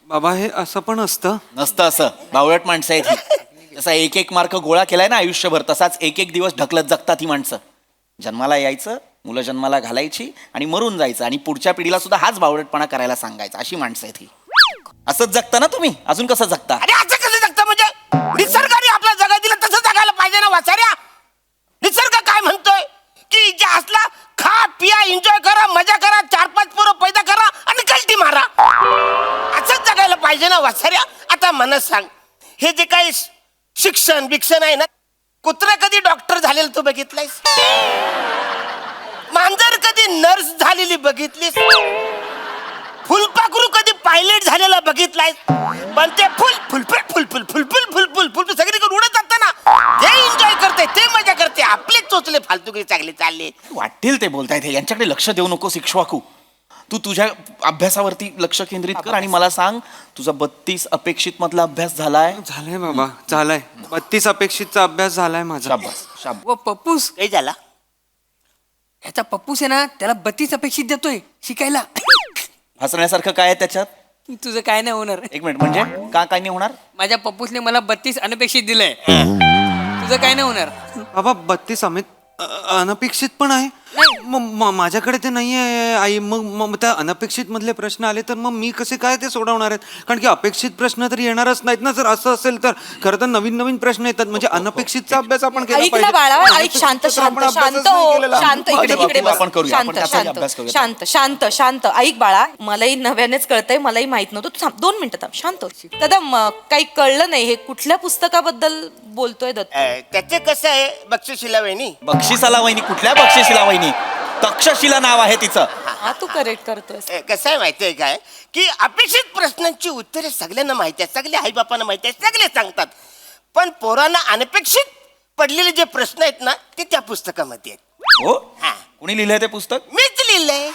बाबा हे असं पण असतं? नसतं असं. बावळट माणसं आहेत ही. जसा 1 मार्क गोळा केलाय ना आयुष्यभर, तसाच 1 दिवस ढकलत जगतात ही माणसं. जन्माला यायचं, मुलं जन्माला घालायची आणि मरून जायचं, आणि पुढच्या पिढीला सुद्धा हाच बावळटपणा करायला सांगायचा. अशी माणसं आहेत ही. असंच जगता ना तुम्ही? अजून कसं जगता? अरे असं कसं जगतं? म्हणजे निसर्गाने आपला जगा दिला तसं जगायला पाहिजे ना वाचाऱ्या. निसर्ग काय म्हणतोय की जे असला खा पिया, एन्जॉय करा, मजा करा, 4-5 पोरं पैदा करा आणि कल्टी मारा. असंच जगायला पाहिजे ना वाचाऱ्या. आता मला सांग, हे जे काही शिक्षण बिक्षण आहे ना, कुत्रा कधी डॉक्टर झालेलं तू बघितलंयस? मांजर कधी नर्स झालेली बघितलीस? फुलपाखरू कधी पायलट झालेला बघितलायस? पण ते फुल सगळीकडे उडत जातं ना, ते एन्जॉय करते, ते मजा करते. आपले चोचले फालतूगिरी चांगले चालले. वाटेल ते बोलतायत हे. यांच्याकडे लक्ष देऊ नकोस इक्ष्वाकू. तू तुझ्या अभ्यासावरती लक्ष केंद्रित कर आणि मला सांग, तुझा 32 अपेक्षित मधला अभ्यास झालाय? झालाय बाबा, झालाय. 32 अपेक्षितचा अभ्यास झालाय माझा. शाबास शाबास. व पप्पूस काही झाला? ह्याचा पप्पूस आहे ना, त्याला 32 अपेक्षित देतोय शिकायला. हसण्यासारखं काय आहे त्याच्यात? तुझं काय नाही होणार. 1 मिनिट, म्हणजे काय नाही होणार? माझ्या पप्पूसने मला 32 अनपेक्षित दिलंय. तुझं काय नाही होणार. बाबा 32 अनपेक्षित पण आहे. माझ्याकडे ते नाहीये आई. मग त्या अनपेक्षित मधले प्रश्न आले तर मग मी कसे काय ते सोडवणार आहेत? कारण की अपेक्षित प्रश्न तर येणारच नाहीत ना. जर असं असेल तर खरं तर नवीन नवीन प्रश्न येतात. म्हणजे अनपेक्षितचा अभ्यास आपण केला ऐक ना बाळा, ऐक. शांत शांत शांत हो. शांत इकडे बस. आपण करूया, आपण शांत त्याचाही अभ्यास शांत करूया. शांत शांत शांत. ऐक बाळा, मलाही नव्यानेच कळतंय, मलाही माहित नव्हतं. तू थांब 2 मिनिटं थांब. शांत हो. कदम, काही कळलं नाही. हे कुठल्या पुस्तकाबद्दल बोलतोय दत्त? त्याचे कसं आहे, बक्षिशीला वहिनी. बक्षिसाला वहिनी? कुठल्या बक्षिसीला वहिनी? तक्षशिला नाव आहे तिचं. हा तू करेक्ट करतोयस. कसं आहे माहितीये काय, की अपेक्षित प्रश्नांची उत्तरे सगळ्यांना माहिती आहेत, सगळ्या आईबापांना माहिती आहेत, सगळे सांगतात. पण पोरांना अनपेक्षित पडलेले जे प्रश्न आहेत ना, ते त्या पुस्तकामध्ये आहेत. हो? कोणी लिहिलंय ते पुस्तक? मीच लिहिलंय.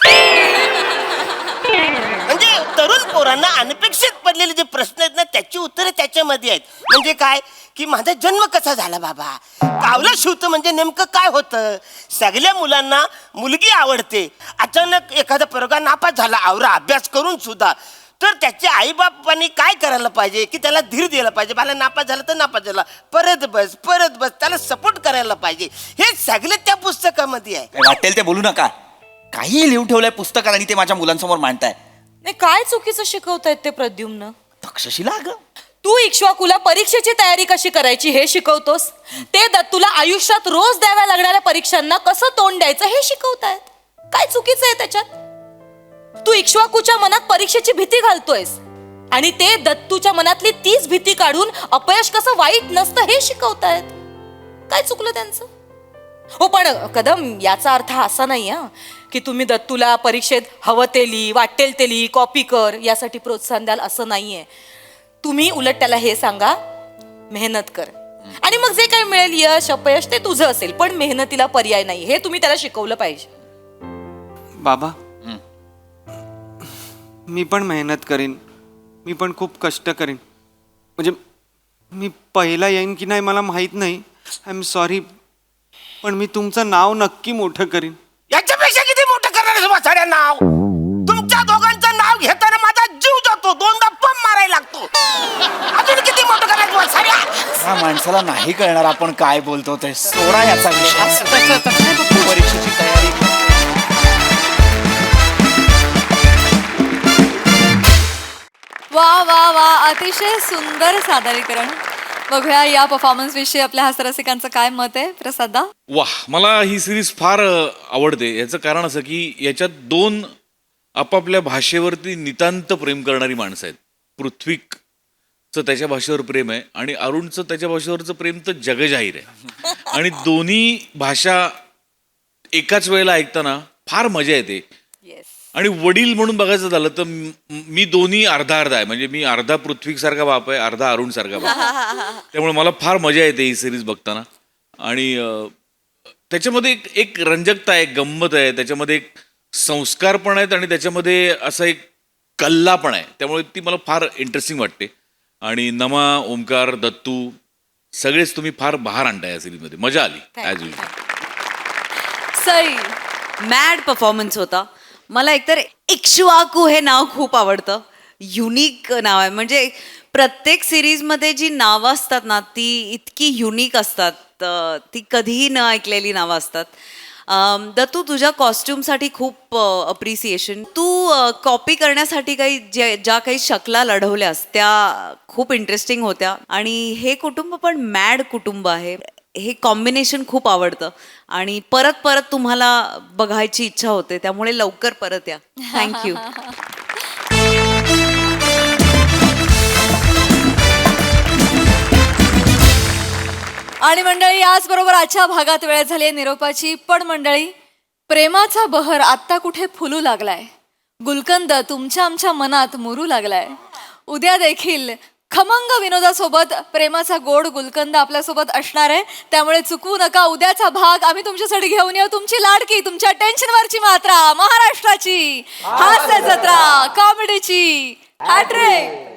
म्हणजे तरुण पोरांना अनपेक्षित पडलेले जे प्रश्न आहेत ना, त्याची उत्तरे त्याच्यामध्ये आहेत. म्हणजे काय की माझा जन्म कसा झाला बाबा, कावलं शिवतं म्हणजे नेमकं काय होतं. सगळ्या मुलांना मुलगी आवडते, अचानक एखादा पोरगा नापास झाला आवरा अभ्यास करून सुद्धा, तर त्याच्या आईबापांनी काय करायला पाहिजे की त्याला धीर द्यायला पाहिजे. मला नापास झाला तर नापास झाला, परत बस, त्याला सपोर्ट करायला पाहिजे. हे सगळे त्या पुस्तकामध्ये आहे. वाटेल ते बोलू नका. काही लिहून ठेवलंय पुस्तकात आणि ते माझ्या मुलांसमोर मांडताय. नाही, काय चुकीचं शिकवतायत ते प्रद्युम्न? तक्षशिला ग, तू इक्ष्वाकुला परीक्षेची तयारी कशी करायची हे शिकवतोस. ते तुला आयुष्यात रोज द्याव्या लागणाऱ्या परीक्षांना कसं तोंड द्यायचं हे शिकवतायत. काय चुकीचं आहे त्याच्यात? तू इक्ष्वाकुच्या मनात परीक्षेची भीती घालतोयस आणि ते दत्तूच्या मनातली तीच भीती काढून अपयश कसं वाईट नसतं हे शिकवतायत. काय चुकलं त्यांचं? हो पण कदम याचा अर्थ असा नाही हा की तुम्ही दत्तूला परीक्षेत हवं ते लिही वाटेल ते लिही कॉपी कर यासाठी प्रोत्साहन द्याल असं नाहीये. तुम्ही उलट त्याला हे सांगा मेहनत कर आणि मग जे काही मिळेल यश अपयश ते तुझं असेल पण मेहनतीला पर्याय नाही हे तुम्ही त्याला शिकवलं पाहिजे. बाबा मी पण मेहनत करीन, मी पण खूप कष्ट करीन. म्हणजे मी पहिला येईन की नाही मला माहीत नाही, आय एम सॉरी, पण मी तुमचं नाव नक्की मोठं करीन. याच्यापेक्षा किती मोठं करणार वासाड्या नाव? तुमच्या दोघांचं नाव घेताना माझा जीव जातो, दोनदा पंप मारायला लागतो. अजून किती मोठं करणार वासाड्या? या माणसाला नाही कळणार आपण काय बोलतो ते. सोडा याचा विषय. परीक्षेची तयारी. वा वा वा, अतिशय सुंदर सादरीकरण. बघूया या परफॉर्मन्स विषयी आपल्या हास्यरसिकांचं काय मत आहे. प्रसादा. वाह, मला ही सिरीज फार आवडते. याचं कारण असं की याच्यात दोन आपापल्या भाषेवरती नितांत प्रेम करणारी माणसं आहेत. पृथ्वीचं त्याच्या भाषेवर प्रेम आहे आणि अरुणचं त्याच्या भाषेवरचं प्रेम तर जगजाहीर आहे. आणि दोन्ही भाषा एकाच वेळेला ऐकताना फार मजा येते. आणि वडील म्हणून बघायचं झालं तर मी दोन्ही अर्धा अर्धा आहे. म्हणजे मी अर्धा पृथ्वीसारखा बाप आहे, अर्धा अरुण सारखा बाप आहे. त्यामुळे मला फार मजा येते ही सिरीज बघताना. आणि त्याच्यामध्ये एक रंजकता आहे, गंमत आहे, त्याच्यामध्ये एक संस्कार पण आहेत आणि त्याच्यामध्ये असा एक कल्ला पण आहे. त्यामुळे ती मला फार इंटरेस्टिंग वाटते. आणि नमा, ओमकार, दत्तू सगळेच तुम्ही फार बहार आणताय या सिरीजमध्ये. मजा आली as usual. Sai mad performance होता. मला एकतर इक्ष्वाकू हे नाव खूप आवडतं. युनिक नाव आहे. म्हणजे प्रत्येक सिरीजमध्ये जी नावं असतात ना ती इतकी युनिक असतात, ती कधीही न ऐकलेली नावं असतात. दत्तू तुझ्या कॉस्ट्युमसाठी खूप अप्रिसिएशन. तू कॉपी करण्यासाठी काही ज्या काही शकला लढवल्यास त्या खूप इंटरेस्टिंग होत्या. आणि हे कुटुंब पण मॅड कुटुंब आहे. हे कॉम्बिनेशन खूप आवडतं आणि परत परत तुम्हाला बघायची इच्छा होते. त्यामुळे लवकर परत या. थँक्यू. आणि मंडळी याचबरोबर आजच्या भागात वेळ झाली आहे निरोपाची. पण मंडळी, प्रेमाचा बहर आत्ता कुठे फुलू लागलाय, गुलकंद तुमच्या आमच्या मनात मुरू लागलाय. उद्या देखील खमंग विनोदासोबत प्रेमाचा गोड गुलकंद आपल्यासोबत असणार आहे. त्यामुळे चुकवू नका उद्याचा भाग. आम्ही तुमच्यासाठी घेऊन येऊ तुमची लाडकी, तुमच्या टेन्शनवरची मात्रा, महाराष्ट्राची हास्य जत्रा, कॉमेडीची हॅट्रिक.